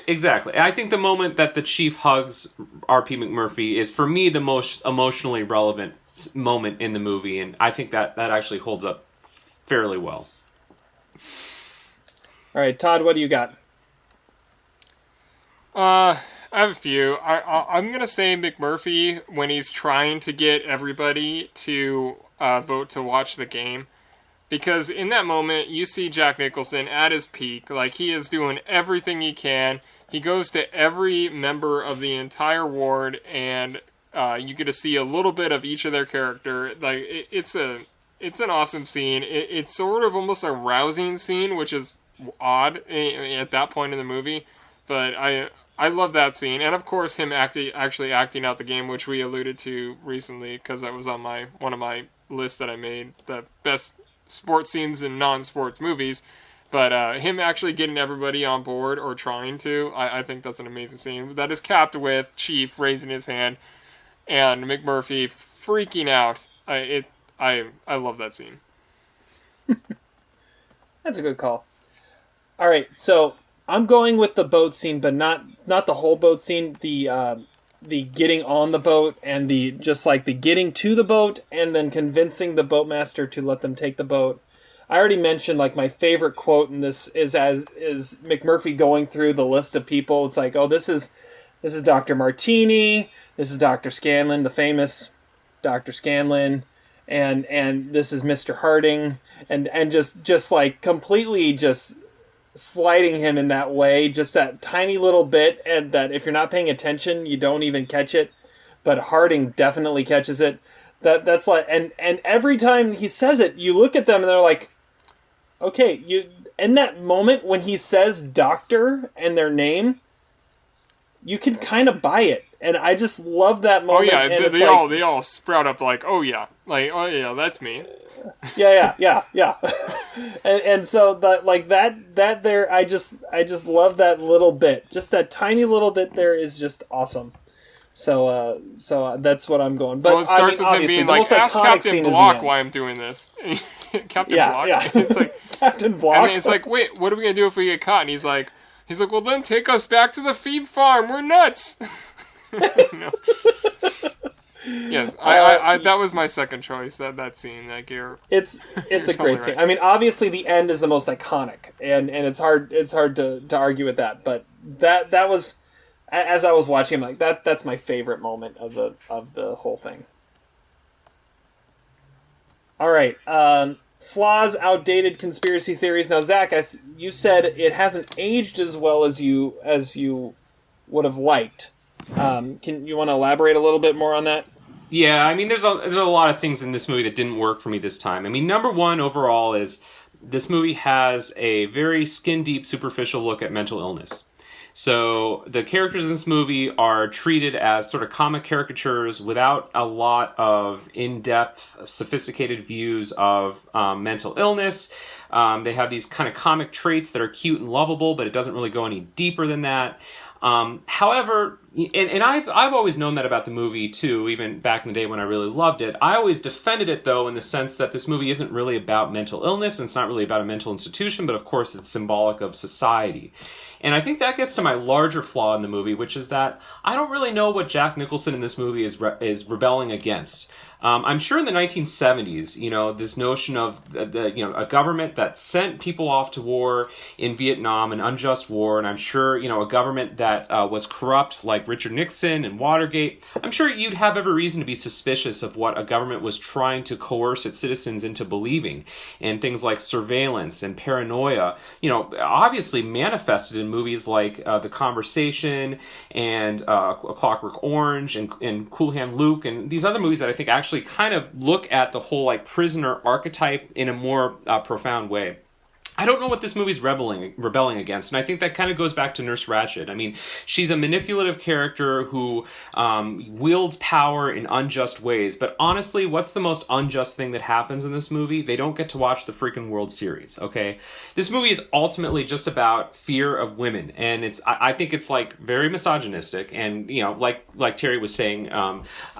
Exactly. I think the moment that the chief hugs R.P. McMurphy is, for me, the most emotionally relevant moment in the movie, and I think that actually holds up fairly well. All right, Todd, what do you got? I have a few. I'm going to say McMurphy when he's trying to get everybody to vote to watch the game. Because in that moment, you see Jack Nicholson at his peak. Like, he is doing everything he can. He goes to every member of the entire ward, and you get to see a little bit of each of their character. Like, it's an awesome scene. It's sort of almost a rousing scene, which is odd at that point in the movie. But I love that scene. And, of course, him actually acting out the game, which we alluded to recently, because that was on one of my lists that I made, the best sports scenes in non-sports movies, but him actually getting everybody on board or trying to, I think that's an amazing scene. That is capped with Chief raising his hand and McMurphy freaking out. I love that scene. That's a good call. All right, so I'm going with the boat scene, but not the whole boat scene. The getting on the boat and the getting to the boat and then convincing the boatmaster to let them take the boat. I already mentioned like my favorite quote in this is McMurphy going through the list of people. It's like, oh, this is Dr. Martini, this is Dr. Scanlon, the famous Dr. Scanlon, and this is Mr. Harding, and just like completely just sliding him in that way, just that tiny little bit, and that if you're not paying attention, you don't even catch it, but Harding definitely catches it. That's like, and every time he says it, you look at them and they're like, okay, you in that moment when he says doctor and their name, you can kind of buy it, and I just love that moment. Oh yeah, and they all sprout up like, oh yeah, that's me. yeah. and so that there, I just love that little bit, just that tiny little bit there is just awesome. So that's what I'm going. But well, it starts with him being like, ask Captain Block why I'm doing this. Captain Block. Yeah. It's like Captain Block. And it's like, wait, what are we gonna do if we get caught? And he's like, well, then take us back to the feed farm. We're nuts. Yes, I that was my second choice. That scene, that gear. It's a great scene. Right. I mean, obviously the end is the most iconic, and it's hard to argue with that. But that was, as I was watching, I'm like that's my favorite moment of the whole thing. All right, flaws, outdated conspiracy theories. Now, Zach, you said it hasn't aged as well as you would have liked. Can you want to elaborate a little bit more on that? Yeah, I mean, there's a lot of things in this movie that didn't work for me this time. I mean, number one overall is this movie has a very skin-deep, superficial look at mental illness. So the characters in this movie are treated as sort of comic caricatures without a lot of in-depth, sophisticated views of mental illness. They have these kind of comic traits that are cute and lovable, but it doesn't really go any deeper than that. However, and I've always known that about the movie too, even back in the day when I really loved it. I always defended it though in the sense that this movie isn't really about mental illness and it's not really about a mental institution, but of course it's symbolic of society. And I think that gets to my larger flaw in the movie, which is that I don't really know what Jack Nicholson in this movie is rebelling against. I'm sure in the 1970s, this notion of a government that sent people off to war in Vietnam, an unjust war, and I'm sure, a government that was corrupt like Richard Nixon and Watergate, I'm sure you'd have every reason to be suspicious of what a government was trying to coerce its citizens into believing. And things like surveillance and paranoia, obviously manifested in movies like The Conversation and A Clockwork Orange and Cool Hand Luke and these other movies that I think actually kind of look at the whole prisoner archetype in a more profound way. I don't know what this movie's rebelling against, and I think that kind of goes back to Nurse Ratched. I mean, she's a manipulative character who wields power in unjust ways, but honestly, what's the most unjust thing that happens in this movie? They don't get to watch the freaking World Series, okay? This movie is ultimately just about fear of women, and I think it's very misogynistic, and like Terry was saying,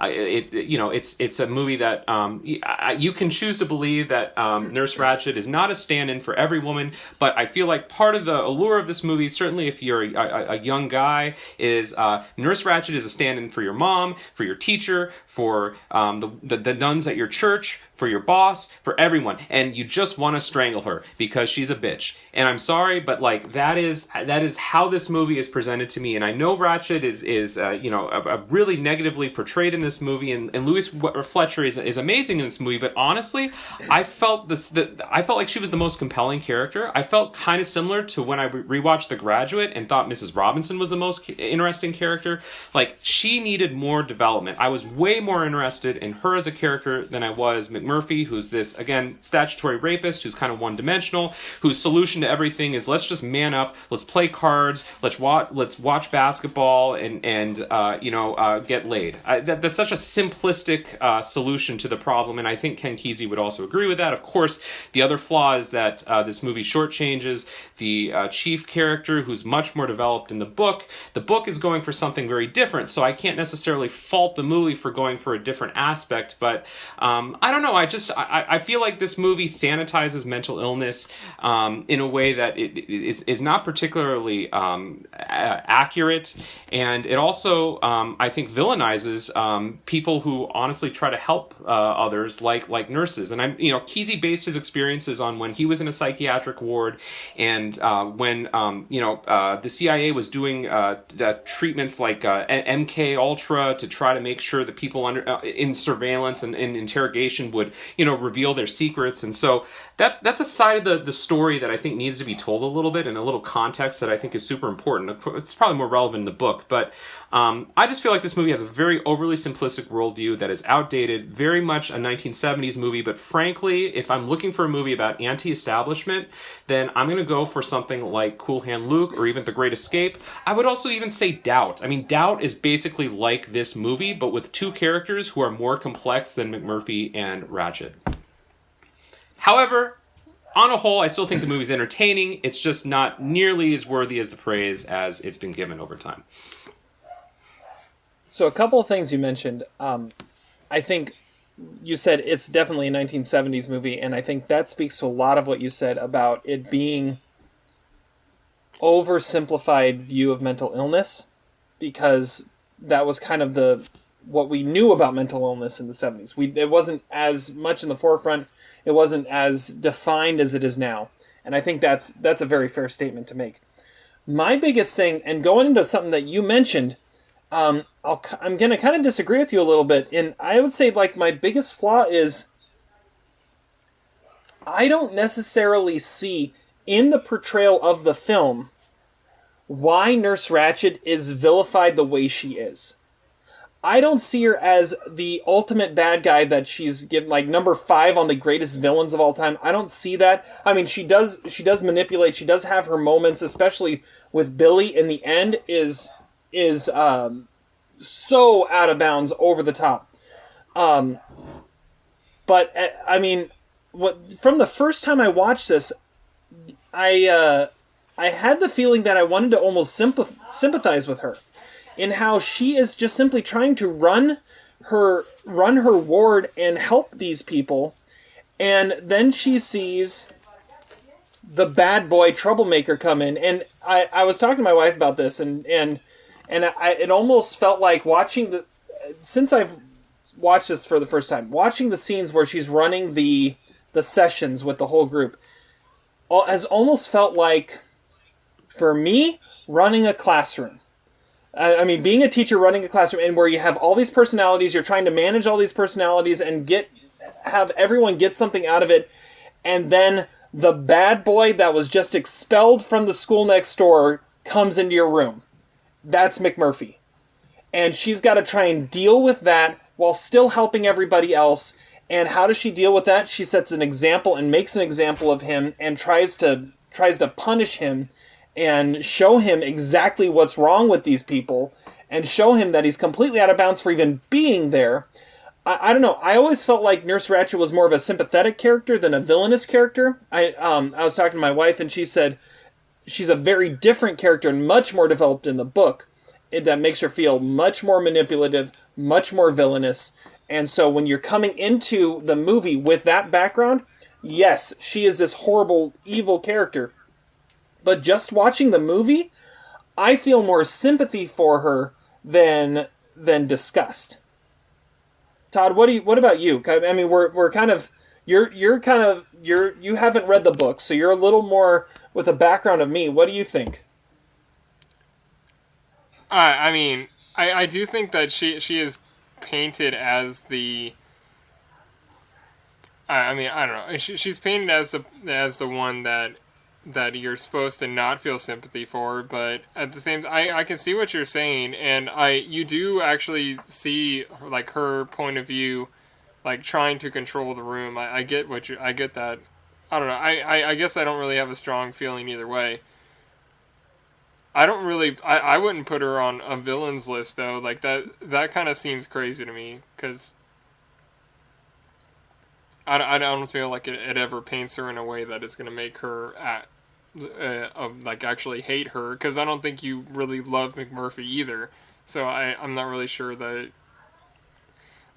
it's a movie that you can choose to believe that Nurse Ratched is not a stand-in for every woman, but I feel like part of the allure of this movie, certainly if you're a young guy, is Nurse Ratched is a stand-in for your mom, for your teacher, for the nuns at your church, for your boss, for everyone, and you just want to strangle her because she's a bitch. And I'm sorry, but that is how this movie is presented to me. And I know Ratched is really negatively portrayed in this movie, and Louise Fletcher is amazing in this movie. But honestly, I felt like she was the most compelling character. I felt kind of similar to when I rewatched The Graduate and thought Mrs. Robinson was the most interesting character. She needed more development. I was way more interested in her as a character than I was McMurphy, who's this, again, statutory rapist who's kind of one-dimensional, whose solution to everything is let's just man up, let's play cards, let's watch basketball and get laid. That's such a simplistic solution to the problem, and I think Ken Kesey would also agree with that. Of course, the other flaw is that this movie shortchanges the chief character, who's much more developed in the book. The book is going for something very different, so I can't necessarily fault the movie for going for a different aspect, but I don't know. know. I feel like this movie sanitizes mental illness in a way that it is not particularly accurate, and it also I think villainizes people who honestly try to help others, like nurses. And Kesey based his experiences on when he was in a psychiatric ward, and when the CIA was doing treatments like MK Ultra to try to make sure that people in surveillance and in interrogation would reveal their secrets. And so that's a side of the story that I think needs to be told a little bit, in a little context that I think is super important. It's probably more relevant in the book, but I just feel like this movie has a very overly simplistic worldview that is outdated, very much a 1970s movie. But frankly, if I'm looking for a movie about anti-establishment, then I'm going to go for something like Cool Hand Luke or even The Great Escape. I would also even say Doubt. I mean, Doubt is basically like this movie, but with two characters who are more complex than McMurphy and Ratched. However, on a whole, I still think the movie's entertaining. It's just not nearly as worthy as the praise as it's been given over time. So a couple of things you mentioned. I think you said it's definitely a 1970s movie, and I think that speaks to a lot of what you said about it being oversimplified view of mental illness, because that was kind of what we knew about mental illness in the 70s. It wasn't as much in the forefront. It wasn't as defined as it is now. And I think that's a very fair statement to make. My biggest thing, and going into something that you mentioned, I'm going to kind of disagree with you a little bit. And I would say, like, my biggest flaw is I don't necessarily see in the portrayal of the film why Nurse Ratched is vilified the way she is. I don't see her as the ultimate bad guy that she's given, like number 5 on the greatest villains of all time. I don't see that. I mean, she does manipulate. She does have her moments, especially with Billy in the end, is so out of bounds, over the top. But I mean, from the first time I watched this, I had the feeling that I wanted to almost sympathize with her, in how she is just simply trying to run her ward and help these people, and then she sees the bad boy troublemaker come in. And I was talking to my wife about this, and it almost felt like since I've watched this for the first time, watching the scenes where she's running the sessions with the whole group has almost felt like, for me, running a classroom. I mean, being a teacher running a classroom, and where you have all these personalities, you're trying to manage all these personalities and have everyone get something out of it, and then the bad boy that was just expelled from the school next door comes into your room. That's McMurphy. And she's got to try and deal with that while still helping everybody else. And how does she deal with that? She sets an example and makes an example of him and tries to punish him and show him exactly what's wrong with these people, and show him that he's completely out of bounds for even being there. I don't know. I always felt like Nurse Ratched was more of a sympathetic character than a villainous character. I was talking to my wife, and she said she's a very different character and much more developed in the book. That makes her feel much more manipulative, much more villainous. And so when you're coming into the movie with that background, yes, she is this horrible, evil character. But just watching the movie, I feel more sympathy for her than disgust. Todd, what about you? I mean, we're kind of you haven't read the book, so you're a little more with a background of me. What do you think? I mean, I do think that she is painted as the. I mean, I don't know. She's painted as the one that you're supposed to not feel sympathy for, but at the same time, I can see what you're saying, and you do actually see, like, her point of view, like, trying to control the room. I get that. I don't know. I guess I don't really have a strong feeling either way. I wouldn't put her on a villains list, though. Like, that kind of seems crazy to me, because I don't feel like it ever paints her in a way that is going to make her like actually hate her, because I don't think you really love McMurphy either. So I'm not really sure that.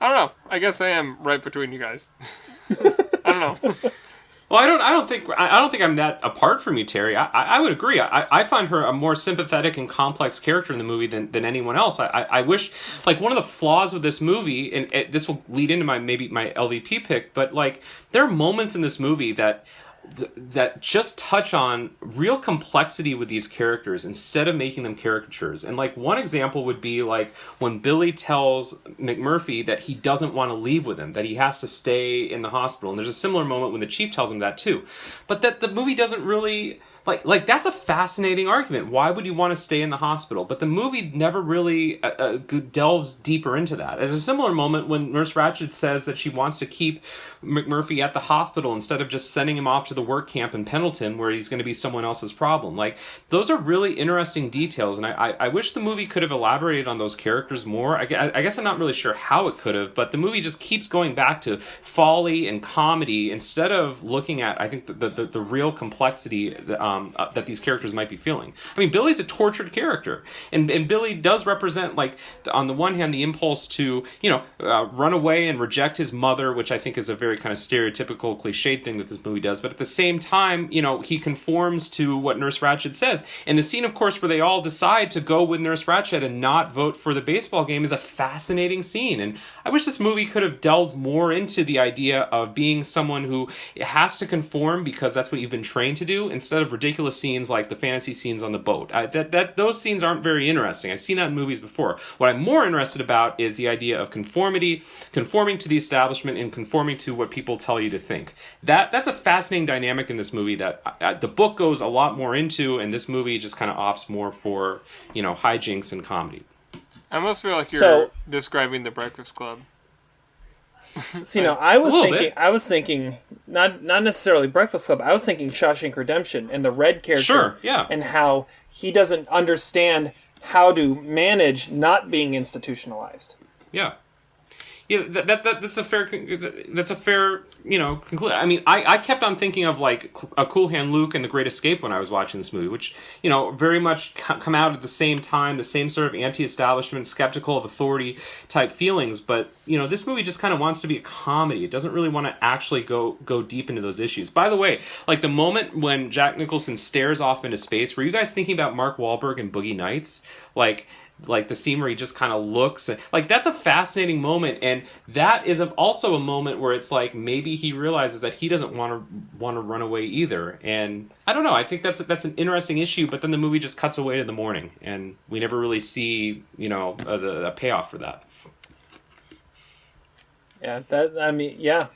I don't know. I guess I am right between you guys. I don't know. Well, I don't think I'm that apart from you, Terry. I would agree. I find her a more sympathetic and complex character in the movie than anyone else. I wish, like, one of the flaws with this movie, and this will lead into my LVP pick, but like there are moments in this movie that just touch on real complexity with these characters instead of making them caricatures. And like one example would be like when Billy tells McMurphy that he doesn't want to leave with him, that he has to stay in the hospital. And there's a similar moment when the chief tells him that too. But that the movie doesn't really... Like that's a fascinating argument. Why would you want to stay in the hospital? But the movie never really delves deeper into that. There's a similar moment when Nurse Ratched says that she wants to keep McMurphy at the hospital instead of just sending him off to the work camp in Pendleton where he's going to be someone else's problem. Like, those are really interesting details, and I wish the movie could have elaborated on those characters more. I guess I'm not really sure how it could have, but the movie just keeps going back to folly and comedy instead of looking at, I think, the real complexity that these characters might be feeling. I mean, Billy's a tortured character, and Billy does represent, like, on the one hand, the impulse to, run away and reject his mother, which I think is a very kind of stereotypical, cliched thing that this movie does. But at the same time, he conforms to what Nurse Ratched says. And the scene, of course, where they all decide to go with Nurse Ratched and not vote for the baseball game is a fascinating scene. And I wish this movie could have delved more into the idea of being someone who has to conform because that's what you've been trained to do, instead of ridiculous scenes like the fantasy scenes on the boat. Those scenes aren't very interesting. I've seen that in movies before. What I'm more interested about is the idea of conformity, conforming to the establishment, and conforming to what people tell you to think. That's a fascinating dynamic in this movie that the book goes a lot more into, and this movie just kind of opts more for, hijinks and comedy. I almost feel like you're describing The Breakfast Club. So, I was thinking not necessarily Breakfast Club. I was thinking Shawshank Redemption and the Red character. Sure, yeah. And how he doesn't understand how to manage not being institutionalized. Yeah. Yeah, that's a fair conclusion. I mean, I kept on thinking of like A Cool Hand Luke and The Great Escape when I was watching this movie, which, very much come out at the same time, the same sort of anti-establishment, skeptical of authority type feelings. But, this movie just kind of wants to be a comedy. It doesn't really want to actually go deep into those issues. By the way, like the moment when Jack Nicholson stares off into space, were you guys thinking about Mark Wahlberg and Boogie Nights? Like the scene where he just kind of looks, like that's a fascinating moment, and that is also a moment where it's like maybe he realizes that he doesn't want to run away either. And I don't know, I think that's an interesting issue. But then the movie just cuts away to the morning, and we never really see a payoff for that. Yeah,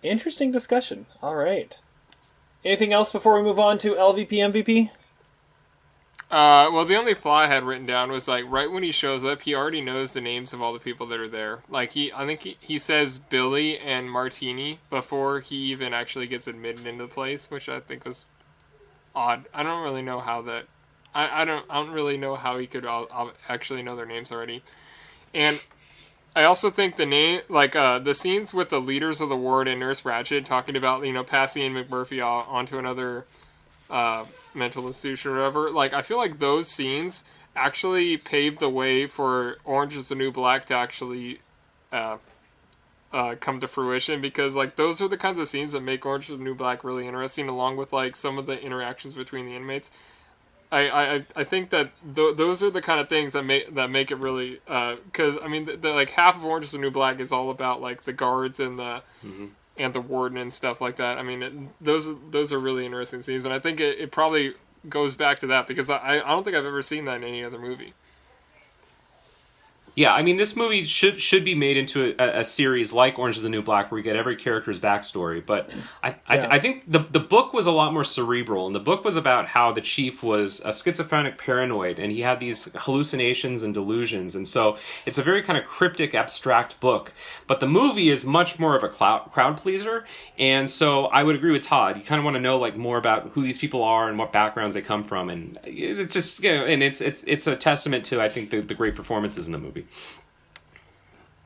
interesting discussion. All right, anything else before we move on to LVP MVP? Well, the only flaw I had written down was, like, right when he shows up, he already knows the names of all the people that are there. Like, I think he says Billy and Martini before he even actually gets admitted into the place, which I think was odd. I don't really know how that... I don't really know how he could all actually know their names already. And I also think the name... Like, the scenes with the leaders of the ward and Nurse Ratched talking about, passing McMurphy onto another... mental institution or whatever, like, I feel like those scenes actually paved the way for Orange is the New Black to actually come to fruition, because, like, those are the kinds of scenes that make Orange is the New Black really interesting, along with, like, some of the interactions between the inmates. I think that those are the kind of things that make it really, because, I mean, the like, half of Orange is the New Black is all about, like, the guards and the... Mm-hmm. And the warden and stuff like that. I mean, those are really interesting scenes, and I think it probably goes back to that, because I don't think I've ever seen that in any other movie. Yeah, I mean, this movie should be made into a series like Orange is the New Black, where you get every character's backstory. But I think the book was a lot more cerebral, and the book was about how the chief was a schizophrenic paranoid, and he had these hallucinations and delusions. And so it's a very kind of cryptic, abstract book. But the movie is much more of a crowd pleaser. And so I would agree with Todd. You kind of want to know, like, more about who these people are and what backgrounds they come from. And it's just, and it's a testament to, I think, the great performances in the movie.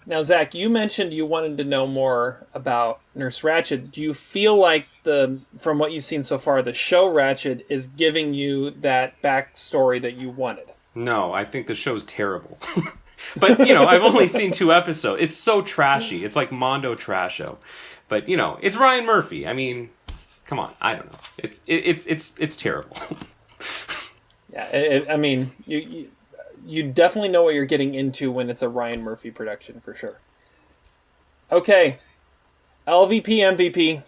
Now, Zach, you mentioned you wanted to know more about Nurse Ratched. Do you feel like from what you've seen so far, the show Ratched is giving you that backstory that you wanted? No, I think the show's terrible. But, you know, I've only seen 2 episodes. It's so trashy. It's like Mondo Trasho. But, you know, it's Ryan Murphy. I mean, come on. I don't know. It's terrible. Yeah, I mean, you definitely know what you're getting into when it's a Ryan Murphy production, for sure. Okay. LVP, MVP.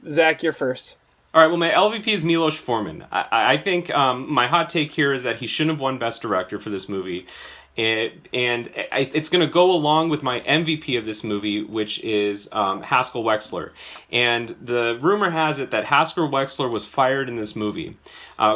Zach, you're first. All right, well, my LVP is Miloš Forman. I think my hot take here is that he shouldn't have won Best Director for this movie. It's going to go along with my MVP of this movie, which is Haskell Wexler. And the rumor has it that Haskell Wexler was fired in this movie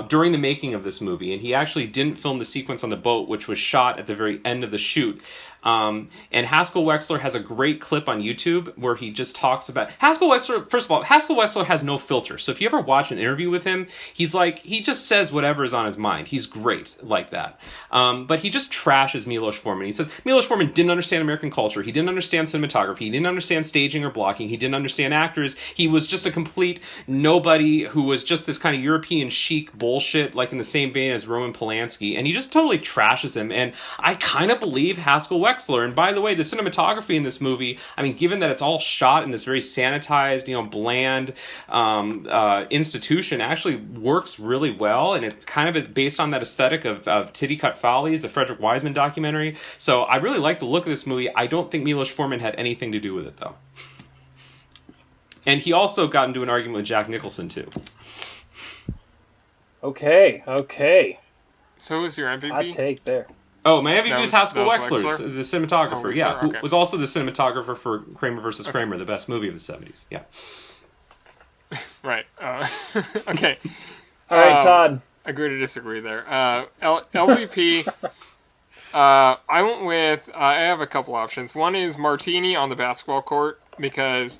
during the making of this movie. And he actually didn't film the sequence on the boat, which was shot at the very end of the shoot. And Haskell Wexler has a great clip on YouTube where he just talks about Haskell Wexler. First of all, Haskell Wexler has no filter. So if you ever watch an interview with him, he just says whatever is on his mind. He's great like that. But he just trashes Miloš Forman. He says Miloš Forman didn't understand American culture. He didn't understand cinematography. He didn't understand staging or blocking. He didn't understand actors. He was just a complete nobody who was just this kind of European chic bullshit, like in the same vein as Roman Polanski. And he just totally trashes him. And I kind of believe Haskell Wexler. And by the way, the cinematography in this movie, I mean, given that it's all shot in this very sanitized, you know, bland institution, actually works really well. And it kind of is based on that aesthetic of Titty Cut Follies, the Frederick Wiseman documentary. So I really like the look of this movie. I don't think Miloš Forman had anything to do with it, though. And he also got into an argument with Jack Nicholson, too. Okay. So who's your MVP? Hot take there. Oh, my MVP is Haskell Wexler, Wexler? the cinematographer, Okay. who was also the cinematographer for Kramer vs. Kramer, the best movie of the 70s. Yeah. Right. Okay. All right, Todd. Agree to disagree there. LVP, I went with, I have a couple options. One is Martini on the basketball court, because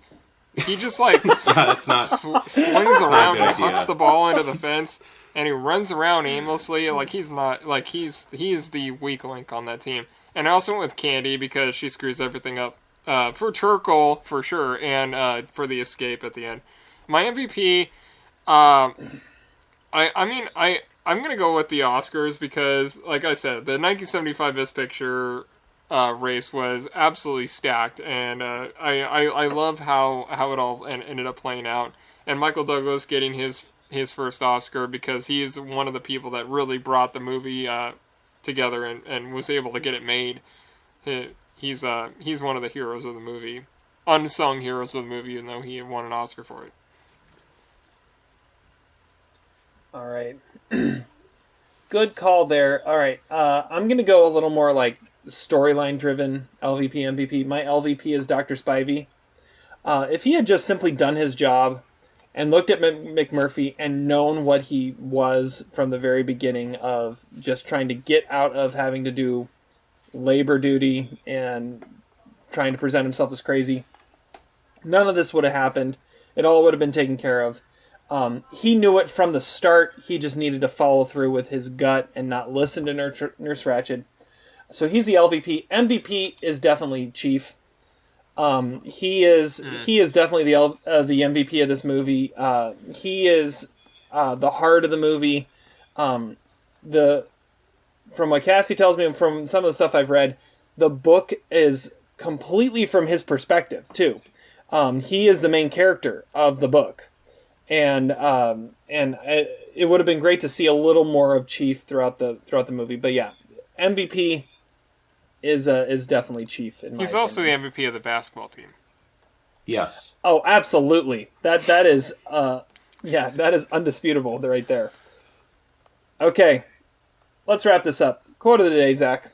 he just swings around and hucks the ball into the fence. And he runs around aimlessly, like he is the weak link on that team. And I also went with Candy because she screws everything up for Turkle for sure, and for the escape at the end. My MVP, I'm gonna go with the Oscars because, like I said, the 1975 Best Picture race was absolutely stacked, and I love how it all ended up playing out. And Michael Douglas getting his first Oscar because he is one of the people that really brought the movie together and was able to get it made. He's one of the heroes of the movie, unsung heroes of the movie, even though he won an Oscar for it. All right. Good call there. All right. I'm going to go a little more like storyline driven LVP, MVP. My LVP is Dr. Spivey. If he had just simply done his job and looked at McMurphy and known what he was from the very beginning of just trying to get out of having to do labor duty and trying to present himself as crazy, none of this would have happened. It all would have been taken care of. He knew it from the start. He just needed to follow through with his gut and not listen to Nurse Ratched. So he's the LVP. MVP is definitely Chief. He is definitely the MVP of this movie. He is the heart of the movie. From what Cassie tells me and from some of the stuff I've read, the book is completely from his perspective too. He is the main character of the book, and it would have been great to see a little more of Chief throughout the movie. But yeah, MVP is definitely Chief. He's also the MVP of the basketball team. Yes. Oh, absolutely. That is that is undisputable right there. Okay, let's wrap this up. Quote of the day, Zach.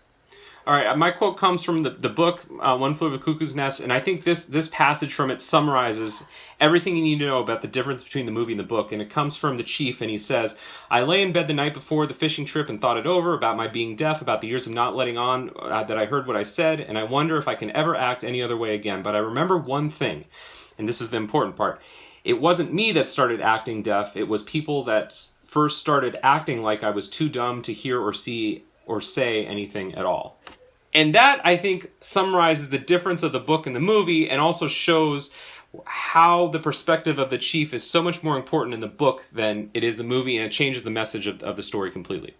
All right, my quote comes from the book, One Flew Over the Cuckoo's Nest, and I think this passage from it summarizes everything you need to know about the difference between the movie and the book, and it comes from the Chief, and he says, "I lay in bed the night before the fishing trip and thought it over, about my being deaf, about the years of not letting on that I heard what I said, and I wonder if I can ever act any other way again. But I remember one thing, and this is the important part. It wasn't me that started acting deaf, it was people that first started acting like I was too dumb to hear or see or say anything at all." And that, I think, summarizes the difference of the book and the movie, and also shows how the perspective of the Chief is so much more important in the book than it is the movie, and it changes the message of the story completely.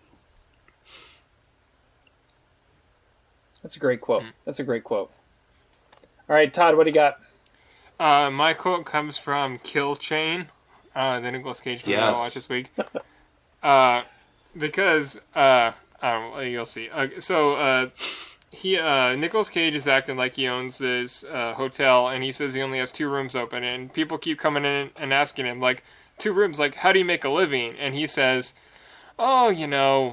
That's a great quote. That's a great quote. All right, Todd, what do you got? My quote comes from Kill Chain, the Nicolas Cage movie I watched this week. Because you'll see. Nicolas Cage is acting like he owns this hotel, and he says he only has 2 rooms open, and people keep coming in and asking him, like, 2 rooms, like, how do you make a living? And he says, oh,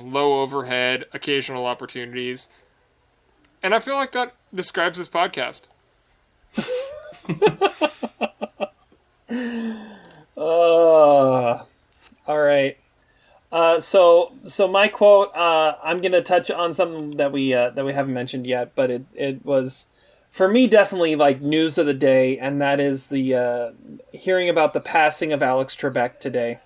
low overhead, occasional opportunities. And I feel like that describes this podcast. All right. So my quote, I'm gonna touch on something that we haven't mentioned yet, but it was, for me, definitely like news of the day, and that is the hearing about the passing of Alex Trebek today,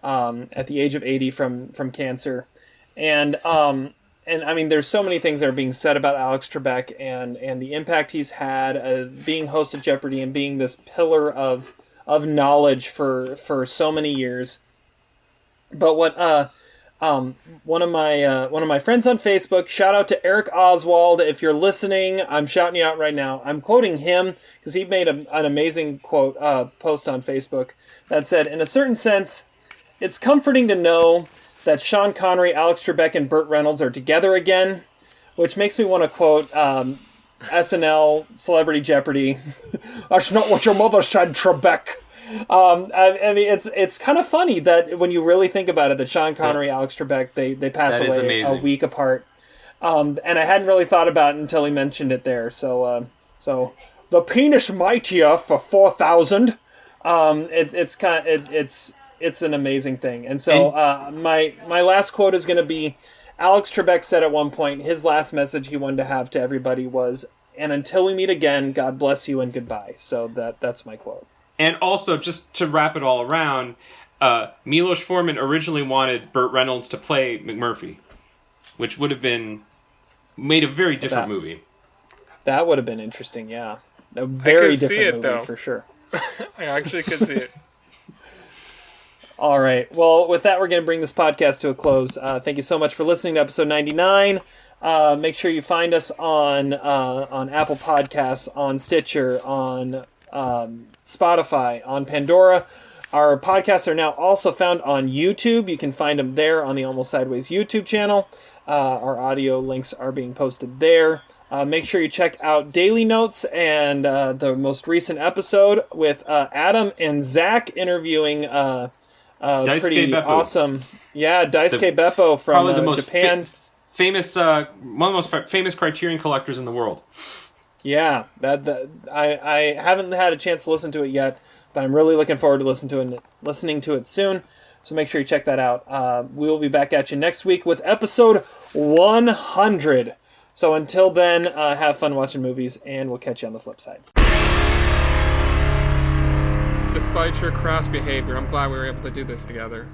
at the age of 80 from cancer, and I mean, there's so many things that are being said about Alex Trebek and the impact he's had, being host of Jeopardy and being this pillar of knowledge for so many years. But what one of my friends on Facebook, shout out to Eric Oswald, if you're listening, I'm shouting you out right now. I'm quoting him because he made an amazing quote post on Facebook that said, in a certain sense, it's comforting to know that Sean Connery, Alex Trebek, and Burt Reynolds are together again, which makes me want to quote SNL Celebrity Jeopardy. That's not what your mother said, Trebek. I mean, it's kind of funny that when you really think about it, that Sean Connery, Alex Trebek, they pass away a week apart. And I hadn't really thought about it until he mentioned it there. So the penis mightier for 4,000. It's an amazing thing. And so my last quote is going to be, Alex Trebek said at one point, his last message he wanted to have to everybody was, and until we meet again, God bless you and goodbye. So that's my quote. And also, just to wrap it all around, Miloš Forman originally wanted Burt Reynolds to play McMurphy, which would have made a very different movie. That would have been interesting, yeah. A very different movie, though. For sure. I actually could see it. All right. Well, with that, we're going to bring this podcast to a close. Thank you so much for listening to episode 99. Make sure you find us on Apple Podcasts, on Stitcher, on Spotify, on Pandora. Our podcasts are now also found on YouTube. You can find them there on the Almost Sideways YouTube channel. Our audio links are being posted there. Make sure you check out Daily Notes and the most recent episode with Adam and Zach interviewing pretty awesome. Yeah, Daisuke Beppo from probably the most Japan. Famous, one of the most famous Criterion collectors in the world. Yeah, I haven't had a chance to listen to it yet, but I'm really looking forward to listening to it soon. So make sure you check that out. We will be back at you next week with episode 100. So until then, have fun watching movies, and we'll catch you on the flip side. Despite your crass behavior, I'm glad we were able to do this together.